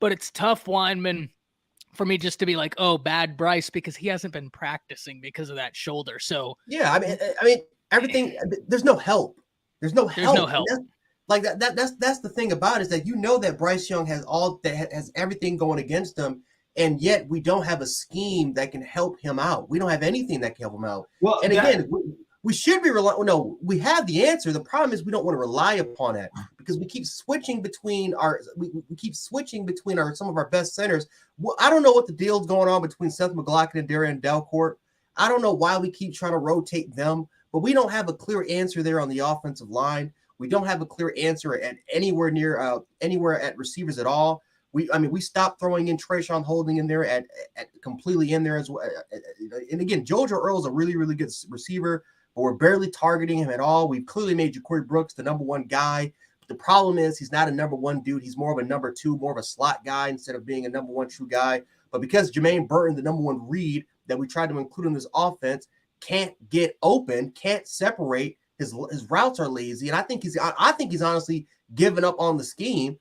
But it's tough, Weinman, for me just to be like, oh, bad Bryce, because he hasn't been practicing because of that shoulder. So yeah, I mean, everything. There's no help. There's no help. That's the thing about it, is that you know that Bryce Young has everything going against him. And yet we don't have a scheme that can help him out. We don't have anything that can help him out. Well, and again, we should be relying. No, we have the answer. The problem is we don't want to rely upon it because we keep switching between some of our best centers. Well, I don't know what the deal's going on between Seth McLaughlin and Darian Delcourt. I don't know why we keep trying to rotate them, but we don't have a clear answer there on the offensive line. We don't have a clear answer at anywhere at receivers at all. We stopped throwing in Trayshawn Holding in there at completely in there as well. And again, Jojo Earl's a really, really good receiver, but we're barely targeting him at all. We've clearly made Ja'Cory Brooks the number one guy. But the problem is he's not a number one dude. He's more of a number two, more of a slot guy instead of being a number one true guy. But because Jermaine Burton, the number one read that we tried to include in this offense, can't get open, can't separate, his routes are lazy. And I think he's honestly given up on the scheme.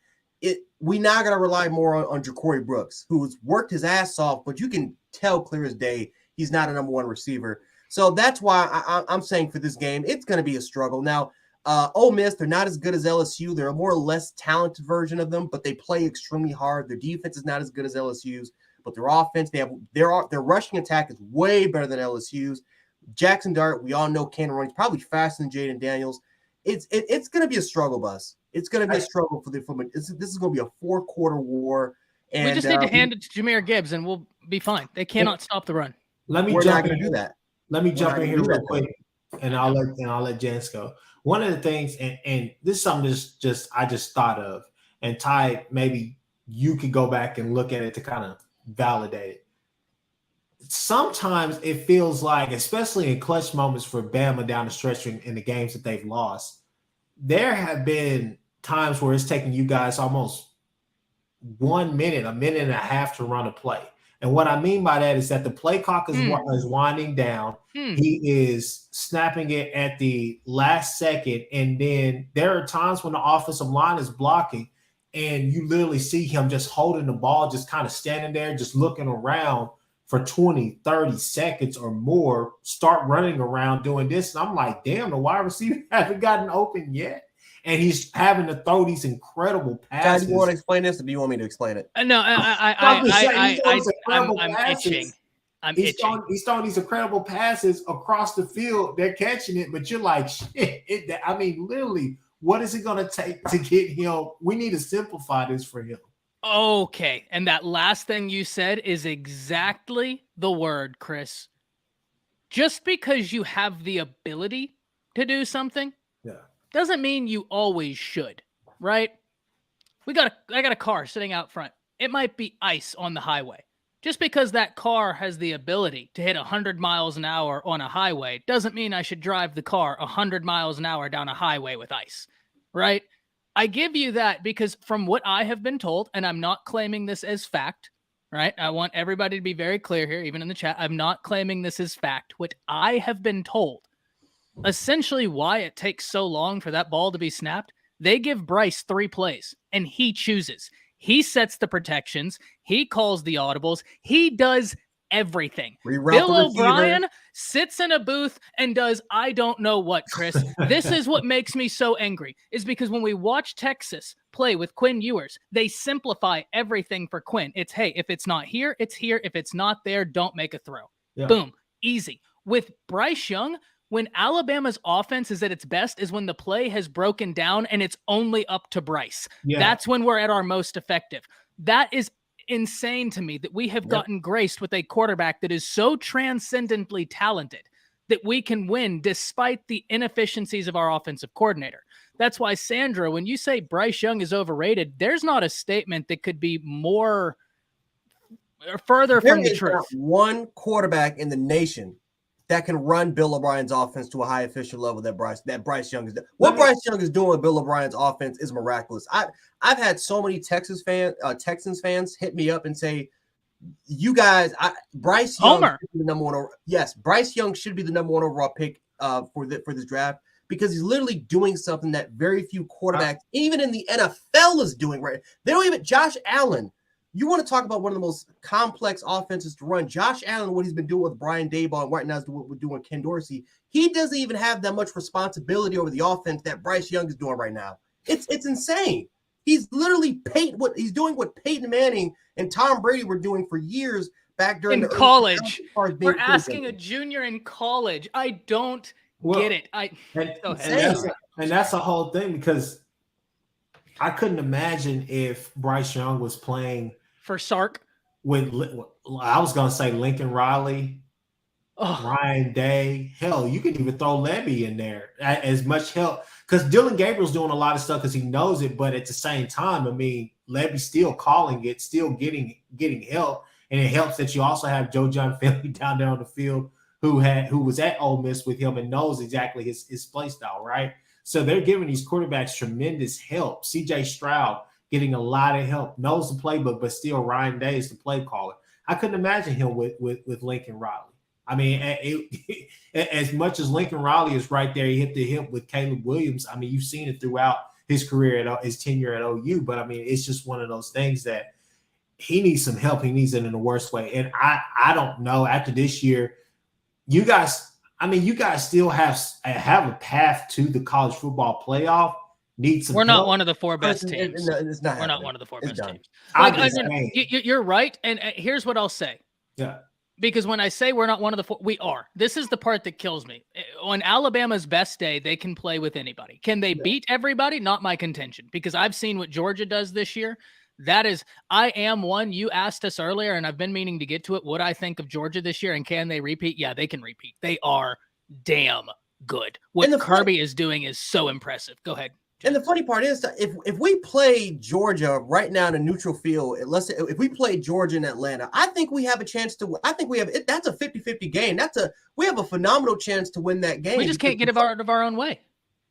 We now got to rely more on Ja'Cory Brooks, who's worked his ass off, but you can tell clear as day he's not a number one receiver. So that's why I'm saying for this game, it's going to be a struggle. Now, Ole Miss, they're not as good as LSU. They're a more or less talented version of them, but they play extremely hard. Their defense is not as good as LSU's, but their offense, their rushing attack is way better than LSU's. Jackson Dart, we all know can run. He's probably faster than Jaden Daniels. It's going to be a struggle bus. It's going to be a struggle for this is going to be a 4-quarter war. And we just need to hand it to Jahmyr Gibbs, and we'll be fine. They cannot stop the run. We're not going to do that. Let me jump in here real quick, and I'll let Jance go. One of the things, and this is something I just thought of, and Ty, maybe you could go back and look at it to kind of validate it. Sometimes it feels like, especially in clutch moments for Bama down the stretch in the games that they've lost, there have been times where it's taking you guys almost 1 minute, a minute and a half to run a play. And what I mean by that is that the play clock is winding down. He is snapping it at the last second. And then there are times when the offensive line is blocking and you literally see him just holding the ball, just kind of standing there, just looking around for 20, 30 seconds or more, start running around doing this. And I'm like, damn, the wide receiver hasn't gotten open yet. And he's having to throw these incredible passes. Do you want to explain this, or do you want me to explain it? No, I'm itching. I'm He's itching. throwing these incredible passes across the field. They're catching it, but you're like, shit. Literally, what is it going to take to get him? We need to simplify this for him. Okay. And that last thing you said is exactly the word, Chris. Just because you have the ability to do something doesn't mean you always should, right? I got a car sitting out front. It might be ice on the highway. Just because that car has the ability to hit 100 miles an hour on a highway doesn't mean I should drive the car 100 miles an hour down a highway with ice, right? I give you that because from what I have been told, and I'm not claiming this as fact, right? I want everybody to be very clear here, even in the chat. I'm not claiming this as fact. What I have been told, essentially why it takes so long for that ball to be snapped, they give Bryce 3 plays, and he chooses. He sets the protections. He calls the audibles. He does everything. Bill O'Brien sits in a booth and does I don't know what, Chris. This is what makes me so angry, is because when we watch Texas play with Quinn Ewers, they simplify everything for Quinn. It's, hey, if it's not here, it's here. If it's not there, don't make a throw. Yeah. Boom. Easy. With Bryce Young, when Alabama's offense is at its best is when the play has broken down and it's only up to Bryce. Yeah. That's when we're at our most effective. That is insane to me that we have gotten graced with a quarterback that is so transcendently talented that we can win despite the inefficiencies of our offensive coordinator. That's why, Sandra, when you say Bryce Young is overrated, there's not a statement that could be more or further from the truth. Not one quarterback in the nation that can run Bill O'Brien's offense to a high efficient level that Bryce Young is doing. What Bryce Young is doing with Bill O'Brien's offense is miraculous. I've had so many Texans fans hit me up and say, "You guys, Bryce Young should be the number one. Yes, Bryce Young should be the number 1 overall pick for this draft because he's literally doing something that very few quarterbacks, even in the NFL, is doing right. They don't even. Josh Allen. You want to talk about one of the most complex offenses to run. Josh Allen, what he's been doing with Brian Daboll and right now is what we're doing with Ken Dorsey. He doesn't even have that much responsibility over the offense that Bryce Young is doing right now. It's insane. He's literally what Peyton Manning and Tom Brady were doing for years back during in college. We're asking a junior in college. I don't get it. And that's the whole thing, because I couldn't imagine if Bryce Young was playing for Sark with, I was going to say Lincoln Riley, Ryan Day. Hell, you can even throw Levy in there as much help, because Dylan Gabriel's doing a lot of stuff because he knows it. But at the same time, I mean, Levy's still calling it, still getting help. And it helps that you also have Joe John Finley down there on the field who was at Ole Miss with him and knows exactly his play style, right? So they're giving these quarterbacks tremendous help. C.J. Stroud getting a lot of help, knows the playbook, but still Ryan Day is the play caller. I couldn't imagine him with Lincoln Riley. I mean, as much as Lincoln Riley is right there, he hit the hip with Caleb Williams. I mean, you've seen it throughout his career, his tenure at OU. But, I mean, it's just one of those things that he needs some help. He needs it in the worst way. And I don't know, after this year, you guys still have a path to the college football playoff. We're not one of the 4 best teams. We're not one of the 4 best teams. You're right. And here's what I'll say. Yeah. Because when I say we're not one of the 4, we are. This is the part that kills me. On Alabama's best day, they can play with anybody. Can they beat everybody? Not my contention. Because I've seen what Georgia does this year. That is, I am one. You asked us earlier, and I've been meaning to get to it. What I think of Georgia this year, and can they repeat? Yeah, they can repeat. They are damn good. What Kirby is doing is so impressive. Go ahead. And the funny part is, if we play Georgia right now in a neutral field, if we play Georgia in Atlanta, I think we have a chance to. I think that's a 50-50 game. We have a phenomenal chance to win that game. We just can't get out of our own way.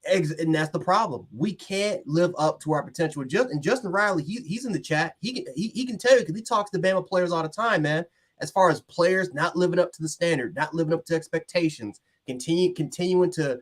And that's the problem. We can't live up to our potential. And Justin Riley, he's in the chat. He can tell you, because he talks to Bama players all the time, man. As far as players not living up to the standard, not living up to expectations, continuing to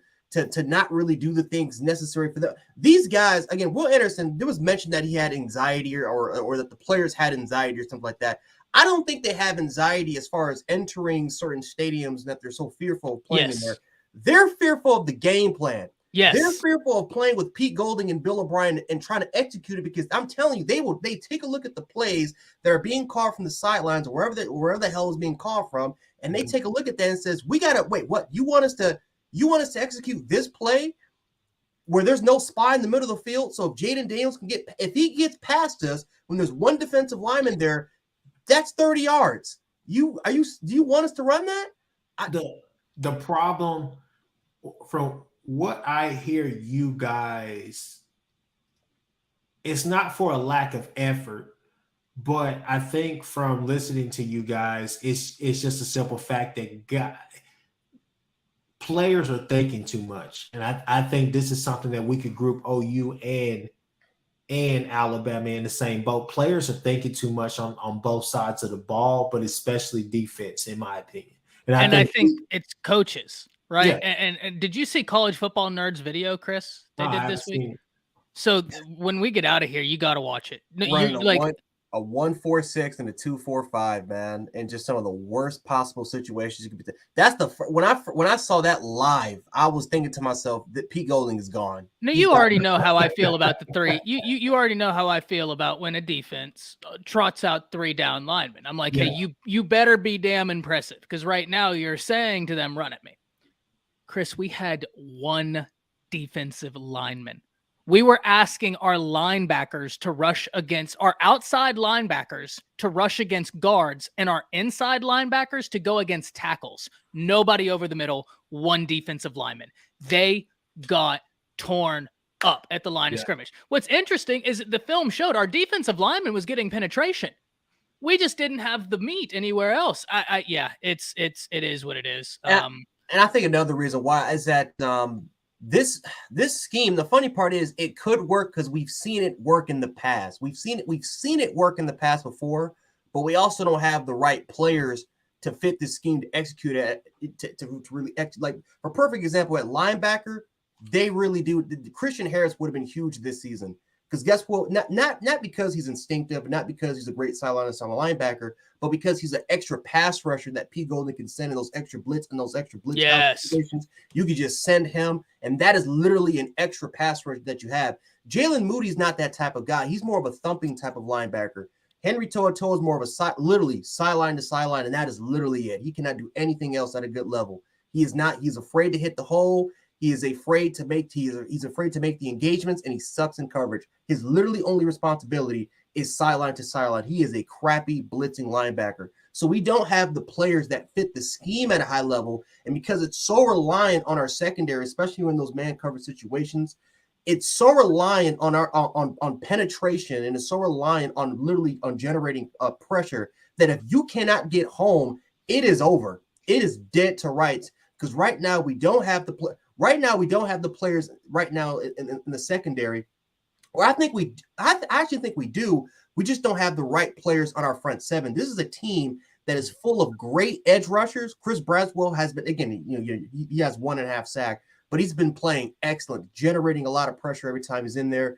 not really do the things necessary for them. These guys, again, Will Anderson, there was mention that he had anxiety or that the players had anxiety or something like that. I don't think they have anxiety as far as entering certain stadiums and that they're so fearful of playing in there. They're fearful of the game plan. Yes. They're fearful of playing with Pete Golding and Bill O'Brien and trying to execute it, because I'm telling you, they take a look at the plays that are being called from the sidelines or wherever the hell is being called from, and they take a look at that and says, we gotta wait, what, you want us to execute this play where there's no spy in the middle of the field? So if Jaden Daniels if he gets past us when there's one defensive lineman there, that's 30 yards. Do you want us to run that? The problem, from what I hear you guys, it's not for a lack of effort, but I think from listening to you guys, it's just a simple fact that players are thinking too much. And I think this is something that we could group OU and Alabama in the same boat. Players are thinking too much on both sides of the ball, but especially defense, in my opinion. And I think it's coaches, right? Yeah. And did you see College Football Nerds video, Chris? They did this week. So when we get out of here, you got to watch it. Right, a 1-4-6 and a 2-4-5, man, and just some of the worst possible situations you could be. That's when I saw that live, I was thinking to myself that Pete Golding is gone. No, you already know how I feel about the three. You already know how I feel about when a defense trots out 3 down linemen. I'm like, hey, you better be damn impressive, because right now you're saying to them, run at me. Chris, we had 1 defensive lineman. We were asking our linebackers to rush against our outside linebackers to rush against guards and our inside linebackers to go against tackles. Nobody over the middle, 1 defensive lineman. They got torn up at the line of scrimmage. What's interesting is the film showed our defensive lineman was getting penetration. We just didn't have the meat anywhere else. It is what it is. And I think another reason why is that this scheme, the funny part is it could work because we've seen it work in the past. We've seen it work in the past before, but we also don't have the right players to fit this scheme to execute it, to really execute. Like, for a perfect example, at linebacker, they really do. Christian Harris would have been huge this season, because guess what? Not because he's instinctive, not because he's a great sideline linebacker, but because he's an extra pass rusher that Pete Golding can send in those extra blitz situations. You could just send him, and that is literally an extra pass rusher that you have. Jalen Moody's not that type of guy. He's more of a thumping type of linebacker. Henry To'oTo'o is more of a literally sideline to sideline, and that is literally it. He cannot do anything else at a good level. He's afraid to hit the hole. He is afraid to make he's afraid to make the engagements, and he sucks in coverage. His literally only responsibility is sideline to sideline. He is a crappy blitzing linebacker. So we don't have the players that fit the scheme at a high level, and because it's so reliant on our secondary, especially in those man coverage situations, it's so reliant on on penetration, and it's so reliant on literally on generating pressure, that if you cannot get home, it is over. It is dead to rights, because right now we don't have the players right now in the secondary. Or I actually think we do. We just don't have the right players on our front seven. This is a team that is full of great edge rushers. Chris Braswell has been, again, he has 1.5 sacks, but he's been playing excellent, generating a lot of pressure every time he's in there.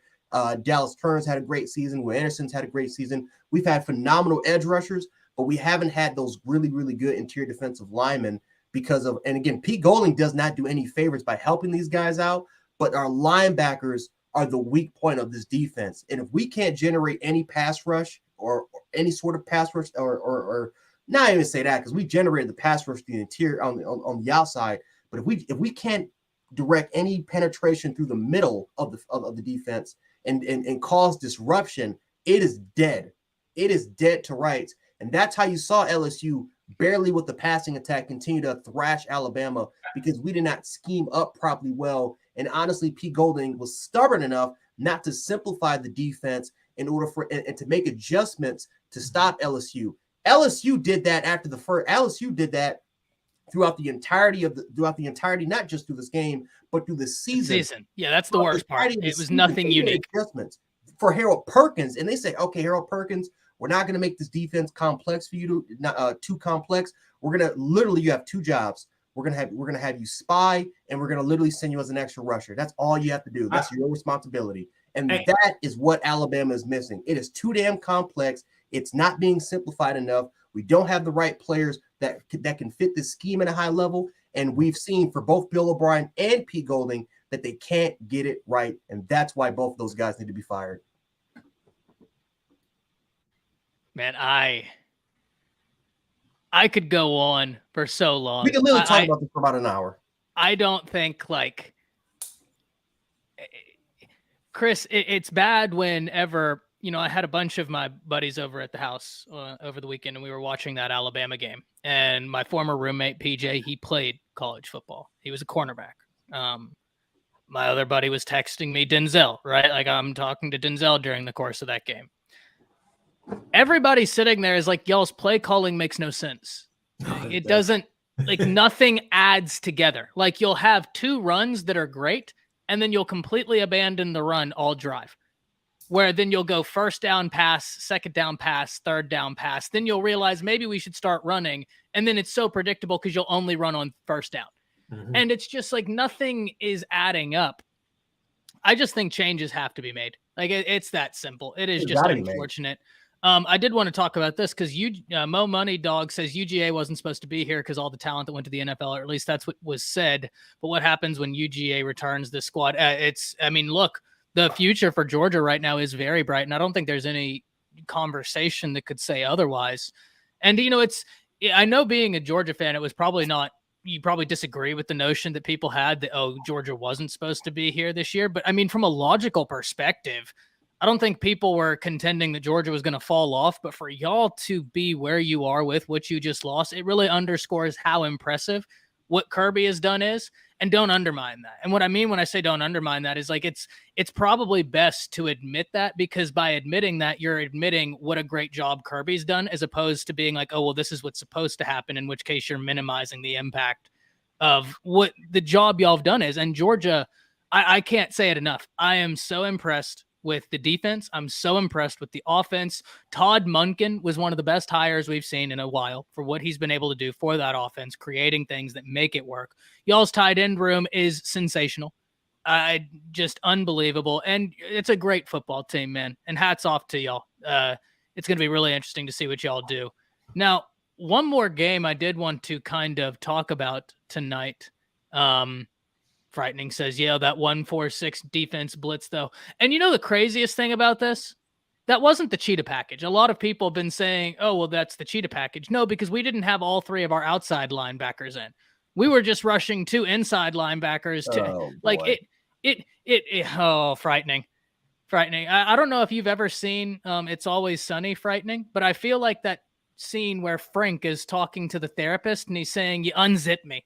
Dallas Turner's had a great season. Will Anderson's had a great season. We've had phenomenal edge rushers, but we haven't had those really, really good interior defensive linemen and again, Pete Golding does not do any favors by helping these guys out, but our linebackers are the weak point of this defense. And if we can't generate any pass rush or any sort of pass rush, or not even say that, because we generated the pass rush the interior on the outside, but if we can't direct any penetration through the middle of the defense and cause disruption, it is dead. It is dead to rights. And that's how you saw LSU barely with the passing attack continue to thrash Alabama, because we did not scheme up properly well. And honestly, Pete Golding was stubborn enough not to simplify the defense in order and to make adjustments to stop LSU. LSU did that after the first. LSU did that throughout the entirety, not just through this game, but through the season. Yeah, that's the worst part. It was nothing unique. Adjustments for Harold Perkins, and they say, okay, Harold Perkins, we're not going to make this defense complex for you, too complex. We're going to literally, you have 2 jobs. We're going to have you spy, and we're going to literally send you as an extra rusher. That's all you have to do. That's your responsibility. And that is what Alabama is missing. It is too damn complex. It's not being simplified enough. We don't have the right players that can fit this scheme at a high level. And we've seen for both Bill O'Brien and Pete Golding that they can't get it right, and that's why both of those guys need to be fired. Man, I could go on for so long. We can literally talk about this for about an hour. I don't think Chris, it's bad whenever, I had a bunch of my buddies over at the house over the weekend, and we were watching that Alabama game. And my former roommate, PJ, he played college football. He was a cornerback. My other buddy was texting me Denzel, right? Like, I'm talking to Denzel during the course of that game. Everybody sitting there is like, y'all's play calling makes no sense. It doesn't, nothing adds together. Like, you'll have two runs that are great, and then you'll completely abandon the run all drive, where then you'll go first down pass, second down pass, third down pass. Then you'll realize maybe we should start running. And then it's so predictable because you'll only run on first down. Mm-hmm. And it's just like nothing is adding up. I just think changes have to be made. Like, it's that simple. It is just unfortunate. I did want to talk about this because Mo Money Dog says UGA wasn't supposed to be here because all the talent that went to the NFL, or at least that's what was said. But what happens when UGA returns this squad? Look, the future for Georgia right now is very bright, and I don't think there's any conversation that could say otherwise. And, I know being a Georgia fan, it was probably not, you probably disagree with the notion that people had that, Georgia wasn't supposed to be here this year. But I mean, from a logical perspective, I don't think people were contending that Georgia was going to fall off, but for y'all to be where you are with what you just lost, it really underscores how impressive what Kirby has done is, and don't undermine that. And what I mean when I say don't undermine that is like, it's probably best to admit that, because by admitting that, you're admitting what a great job Kirby's done, as opposed to being like, oh, well, this is what's supposed to happen, in which case you're minimizing the impact of what the job y'all have done is. And Georgia, I can't say it enough. I am so impressed with the defense. I'm so impressed with the offense. Todd Monken was one of the best hires we've seen in a while for what he's been able to do for that offense, creating things that make it work. Y'all's tight end room is sensational. Just unbelievable. And it's a great football team, man. And hats off to y'all. It's going to be really interesting to see what y'all do. Now, one more game I did want to kind of talk about tonight. Frightening says, yeah, that 1-4-6 defense blitz, though. And the craziest thing about this? That wasn't the cheetah package. A lot of people have been saying, oh, well, that's the cheetah package. No, because we didn't have all three of our outside linebackers in. We were just rushing two inside linebackers. Frightening. Frightening. I don't know if you've ever seen It's Always Sunny frightening, but I feel like that scene where Frank is talking to the therapist and he's saying, you unzip me.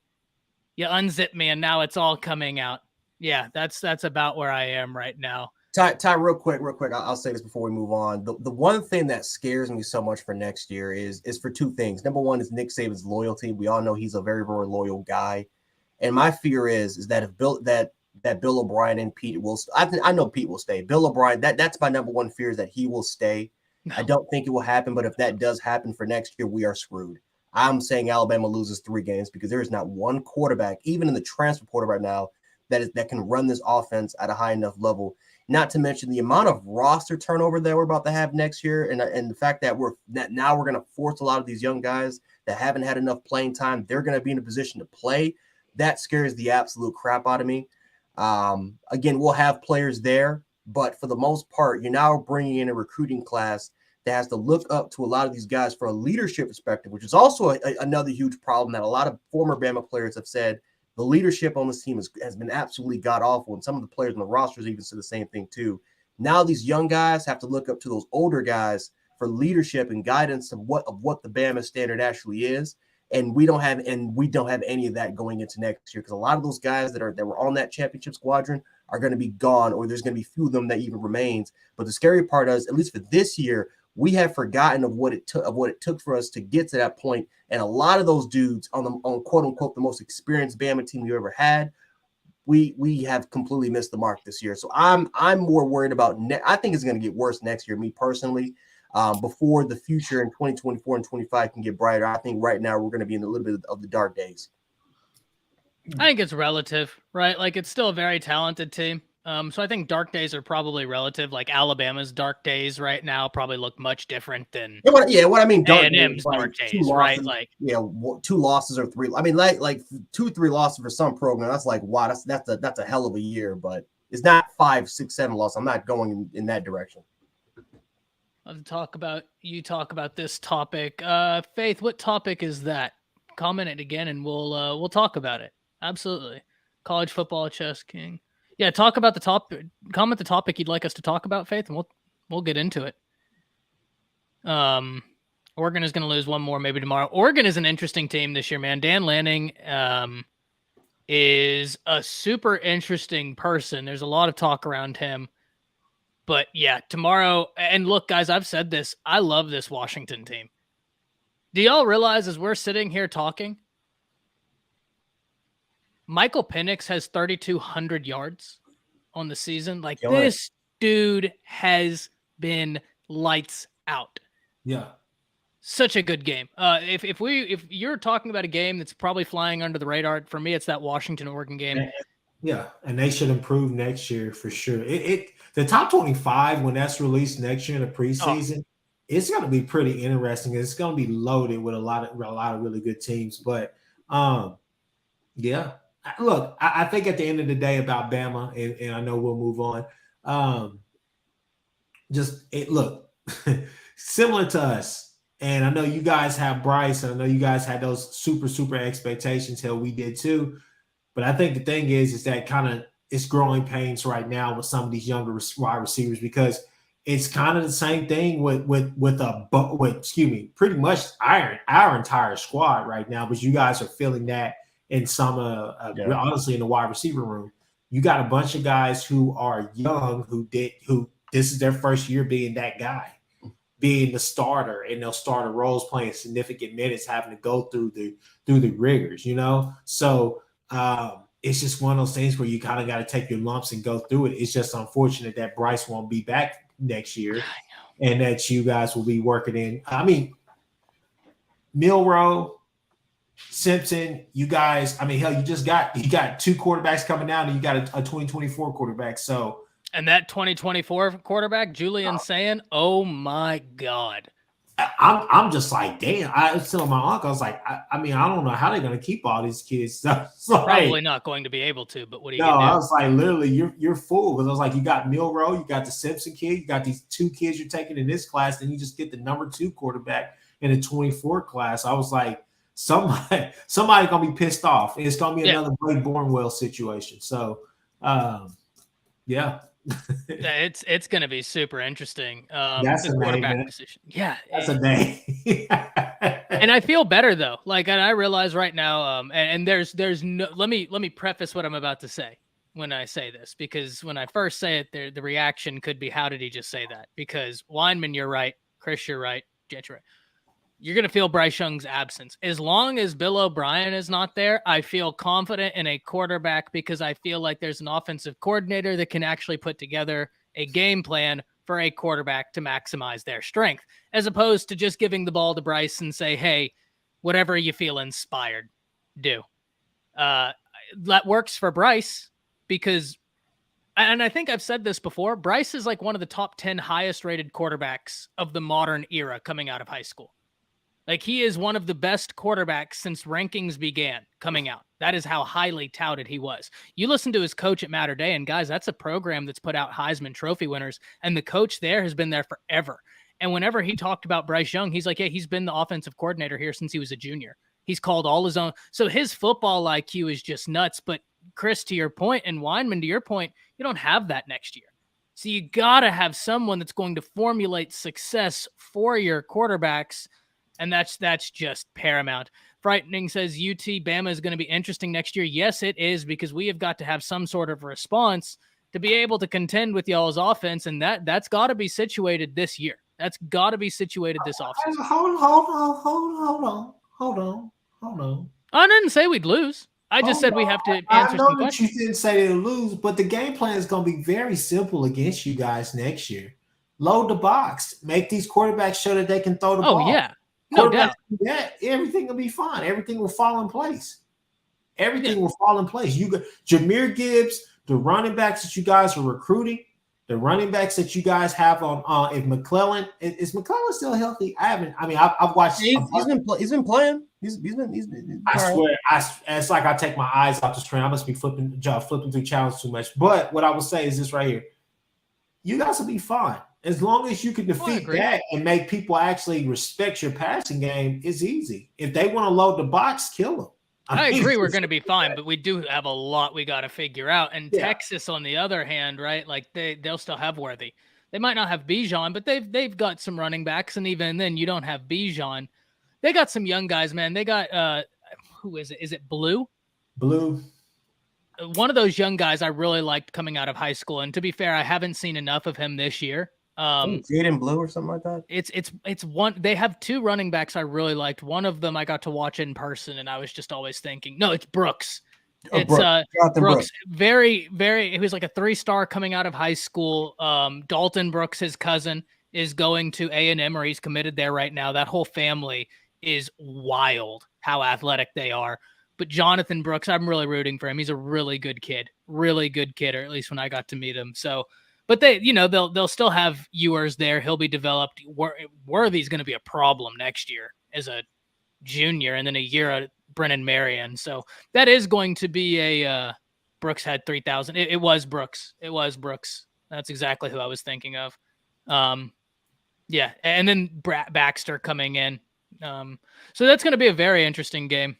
You unzip me, and now it's all coming out. Yeah, that's about where I am right now. Ty, real quick. I'll say this before we move on. The one thing that scares me so much for next year is for two things. Number one is Nick Saban's loyalty. We all know he's a very, very loyal guy, and my fear is that if Bill O'Brien and Pete will, I know Pete will stay. Bill O'Brien, that's my number one fear, is that he will stay. No. I don't think it will happen, but if that does happen for next year, we are screwed. I'm saying Alabama loses 3 games because there is not one quarterback, even in the transfer portal right now, that can run this offense at a high enough level. Not to mention the amount of roster turnover that we're about to have next year, and the fact that now we're going to force a lot of these young guys that haven't had enough playing time. They're going to be in a position to play. That scares the absolute crap out of me. Again, we'll have players there, but for the most part, you're now bringing in a recruiting class that has to look up to a lot of these guys for a leadership perspective, which is also another huge problem that a lot of former Bama players have said. The leadership on this team has been absolutely god-awful, and some of the players on the rosters even said the same thing too. Now these young guys have to look up to those older guys for leadership and guidance of what the Bama standard actually is, and we don't have any of that going into next year, because a lot of those guys that were on that championship squadron are going to be gone, or there's going to be few of them that even remains. But the scary part is, at least for this year, we have forgotten of what it took for us to get to that point. And a lot of those dudes on quote unquote the most experienced Bama team we ever had, we have completely missed the mark this year. So I'm more worried about I think it's going to get worse next year, me personally. Before the future in 2024 and 25 can get brighter, I think right now we're going to be in a little bit of the dark days. I think it's relative, right? Like, it's still a very talented team. So I think dark days are probably relative. Like Alabama's dark days right now probably look much different than What I mean, dark A&M's days, dark like 2 days, right? losses, Like 2 losses or 3. I mean, like 2, 3 losses for some program. That's like, wow, that's a hell of a year. But it's not 5, 6, 7 losses. I'm not going in that direction. Let's talk about this topic. Faith, what topic is that? Comment it again, and we'll talk about it. Absolutely, college football chess king. Yeah, talk about the topic. Comment the topic you'd like us to talk about, Faith, and we'll get into it. Oregon is going to lose one more maybe tomorrow. Oregon is an interesting team this year, man. Dan Lanning is a super interesting person. There's a lot of talk around him. But yeah, tomorrow, and look, guys, I've said this. I love this Washington team. Do y'all realize as we're sitting here talking, Michael Penix has 3,200 yards on the season? Like, this dude has been lights out. Yeah. Such a good game. If you're talking about a game that's probably flying under the radar, for me, it's that Washington-Oregon game. Yeah, and they should improve next year for sure. The top 25, when that's released next year in the preseason, it's going to be pretty interesting. It's going to be loaded with a lot of really good teams. But yeah, look, I think at the end of the day about Bama, and I know we'll move on. Look, similar to us, and I know you guys have Bryce, and I know you guys had those super expectations. Hell, we did too. But I think the thing is that kind of it's growing pains right now with some of these younger wide receivers, because it's kind of the same thing with pretty much our entire squad right now. But you guys are feeling that in some honestly in the wide receiver room. You got a bunch of guys who are young who this is their first year being that guy, being the starter in those starter roles, playing significant minutes, having to go through the rigors, So it's just one of those things where you kind of got to take your lumps and go through it. It's just unfortunate that Bryce won't be back next year, and that you guys will be working in. I mean, Milroe, Simpson, you guys. I mean, hell, you got 2 quarterbacks coming out, and you got a 2024 quarterback. So, and that 2024 quarterback, Julian Sand, oh my God. I'm just like, damn. I was telling my uncle, I was like, I mean, I don't know how they're going to keep all these kids. So, probably not going to be able to, but what do you do? I was like, literally, you're full. Because I was like, you got Milroe, you got the Simpson kid, you got these 2 kids you're taking in this class, then you just get the number 2 quarterback in the 24 class. I was like, somebody going to be pissed off. It's going to be another Blake Bornwell situation. So, yeah. It's going to be super interesting. That's the quarterback position. Yeah, that's a name. And I feel better though. Like, and I realize right now, and there's no. Let me preface what I'm about to say when I say this, because when I first say it, the reaction could be, how did he just say that? Because Weinman, you're right. Chris, you're right. Jet, you're right. You're going to feel Bryce Young's absence. As long as Bill O'Brien is not there, I feel confident in a quarterback, because I feel like there's an offensive coordinator that can actually put together a game plan for a quarterback to maximize their strength, as opposed to just giving the ball to Bryce and say, hey, whatever you feel inspired, do. That works for Bryce because, and I think I've said this before, Bryce is like one of the top 10 highest rated quarterbacks of the modern era coming out of high school. Like, he is one of the best quarterbacks since rankings began coming out. That is how highly touted he was. You listen to his coach at Mater Dei, and guys, that's a program that's put out Heisman Trophy winners, and the coach there has been there forever. And whenever he talked about Bryce Young, he's like, yeah, he's been the offensive coordinator here since he was a junior. He's called all his own. So his football IQ is just nuts. But Chris, to your point, and Weinman, to your point, you don't have that next year. So you got to have someone that's going to formulate success for your quarterbacks. And that's just paramount. Frightening says UT Bama is going to be interesting next year. Yes, it is, because we have got to have some sort of response to be able to contend with y'all's offense, and that's got to be situated this year. That's got to be situated this offseason. Hold on. I didn't say we'd lose. I just said we have to answer some questions. You didn't say they'd lose, but the game plan is going to be very simple against you guys next year. Load the box. Make these quarterbacks show that they can throw the ball. Oh, yeah. No doubt. Yeah, everything will be fine. Everything will fall in place. Everything will fall in place. You got Jahmyr Gibbs, the running backs that you guys are recruiting, the running backs that you guys have on if McClellan is McClellan still healthy? I've watched. He's been playing. He's been. I swear, it's like I take my eyes off the screen. I must be flipping through channels too much. But what I will say is this right here: you guys will be fine as long as you can defeat that and make people actually respect your passing game. It's easy. If they want to load the box, kill them. I agree we're going to be fine, but we do have a lot we got to figure out. And Texas, on the other hand, right, like they'll still have Worthy. They might not have Bijan, but they've got some running backs, and even then, you don't have Bijan. They got some young guys, man. They got who is it? Is it Blue? Blue. One of those young guys I really liked coming out of high school, and to be fair, I haven't seen enough of him this year. Jaden Blue or something like that. It's one. They have two running backs I really liked. One of them I got to watch in person, and I was just always thinking, no, it's Brooks. It's Brooks. Very, very. He was like a 3-star coming out of high school. Dalton Brooks, his cousin, is going to A&M, or he's committed there right now. That whole family is wild. How athletic they are. But Jonathan Brooks, I'm really rooting for him. He's a really good kid, or at least when I got to meet him. So. But they'll still have Ewers there. He'll be developed. Worthy's going to be a problem next year as a junior, and then a year at Brennan Marion. So that is going to be a Brooks had 3,000. It was Brooks. It was Brooks. That's exactly who I was thinking of. Yeah, and then Baxter coming in. So that's going to be a very interesting game.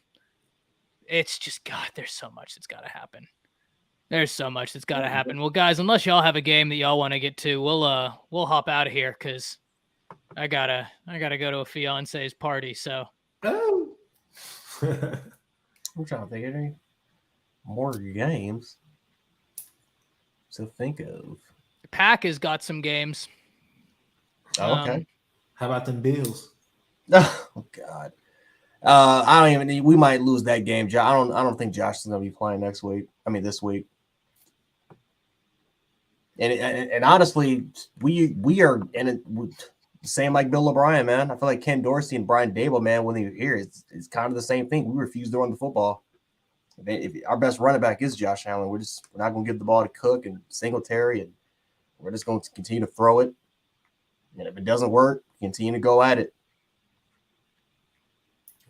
It's just, God, there's so much that's got to happen. There's so much that's got to happen. Well, guys, unless y'all have a game that y'all want to get to, we'll hop out of here because I gotta go to a fiance's party. So, I'm trying to think of any more games to think of. Pack has got some games. Oh, okay. How about them Bills? Oh God. I don't even. We might lose that game. I don't think Josh is going to be playing this week. And honestly, we are in it. Same like Bill O'Brien, man. I feel like Ken Dorsey and Brian Dable, man, when they were here, it's kind of the same thing. We refuse to run the football. If our best running back is Josh Allen, we're not going to give the ball to Cook and Singletary, and we're just going to continue to throw it. And if it doesn't work, continue to go at it.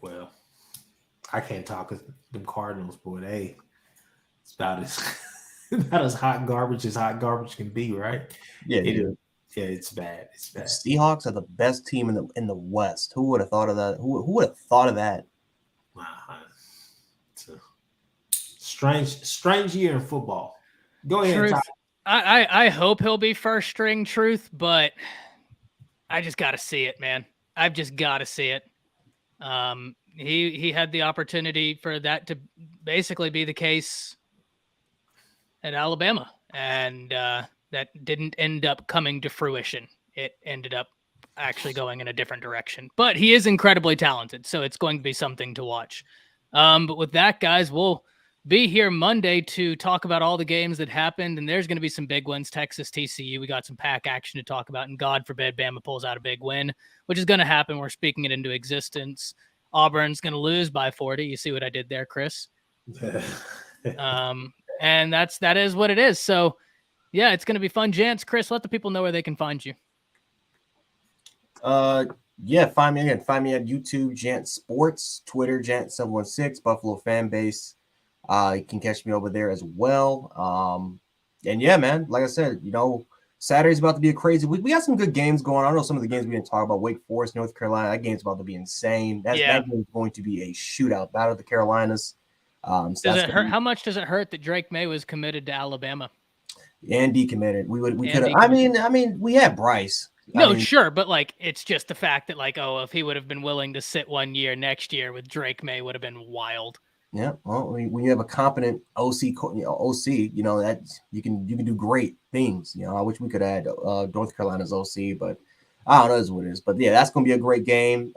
Well, I can't talk with them Cardinals, boy. It's about as hot garbage can be, right? Yeah, yeah, it's bad. It's bad. The Seahawks are the best team in the West. Who would have thought of that? Who would have thought of that? Wow, it's a strange year in football. Go ahead, Ty. I hope he'll be first string Truth, but I just got to see it, man. I've just got to see it. He had the opportunity for that to basically be the case at Alabama, and that didn't end up coming to fruition. It ended up actually going in a different direction, but he is incredibly talented, so it's going to be something to watch. But with that, guys, we'll be here Monday to talk about all the games that happened, and there's going to be some big ones. Texas, TCU, we got some pack action to talk about, and God forbid Bama pulls out a big win, which is going to happen. We're speaking it into existence. Auburn's going to lose by 40. You see what I did there, Chris? And that is what it is. So, yeah, it's going to be fun. Jance, Chris, let the people know where they can find you. Yeah, find me at YouTube, Jant Sports, Twitter, Jant716, Buffalo Fan Base. You can catch me over there as well. And yeah, man, like I said, Saturday's about to be a crazy week. We got some good games going on. I know some of the games we didn't talk about. Wake Forest, North Carolina, that game's about to be insane. That game is going to be a shootout, battle of the Carolinas. Does it hurt? How much does it hurt that Drake May was committed to Alabama? And decommitted. We could have. I mean, we had Bryce. Sure, but it's just the fact that if he would have been willing to sit 1 year, next year with Drake May would have been wild. Yeah, well, when you have a competent OC, that you can do great things. I wish we could add North Carolina's OC, but I don't know, is what it is. But yeah, that's going to be a great game.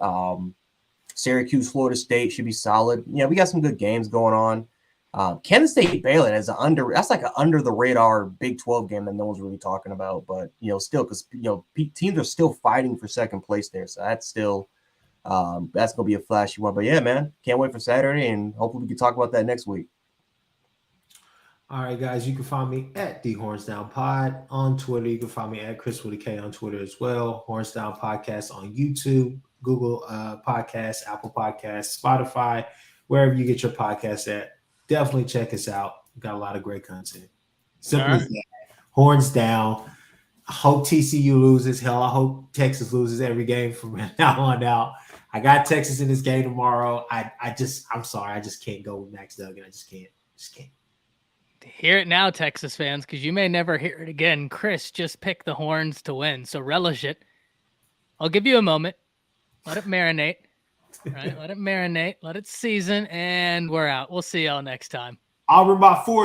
Syracuse, Florida State should be solid. Yeah, we got some good games going on. Kansas State, Baylor that's like an under the radar Big 12 game that no one's really talking about, but still, because teams are still fighting for second place there, so that's still. That's gonna be a flashy one, but yeah, man, can't wait for Saturday, and hopefully we can talk about that next week. All right, guys, you can find me at the Horns Down Pod on Twitter. You can find me at Chris with a K on Twitter as well. Horns Down Podcast on YouTube, Google Podcasts, Apple Podcasts, Spotify, wherever you get your podcasts at. Definitely check us out. We've got a lot of great content. Simple as that. Horns Down. I hope TCU loses. Hell, I hope Texas loses every game from now on out. I got Texas in this game tomorrow. I'm sorry. I just can't go with Max Duggan. I just can't. Hear it now, Texas fans, because you may never hear it again. Chris just picked the Horns to win, so relish it. I'll give you a moment. Let it marinate. Right? Let it marinate. Let it season, and we're out. We'll see y'all next time. Auburn by 40.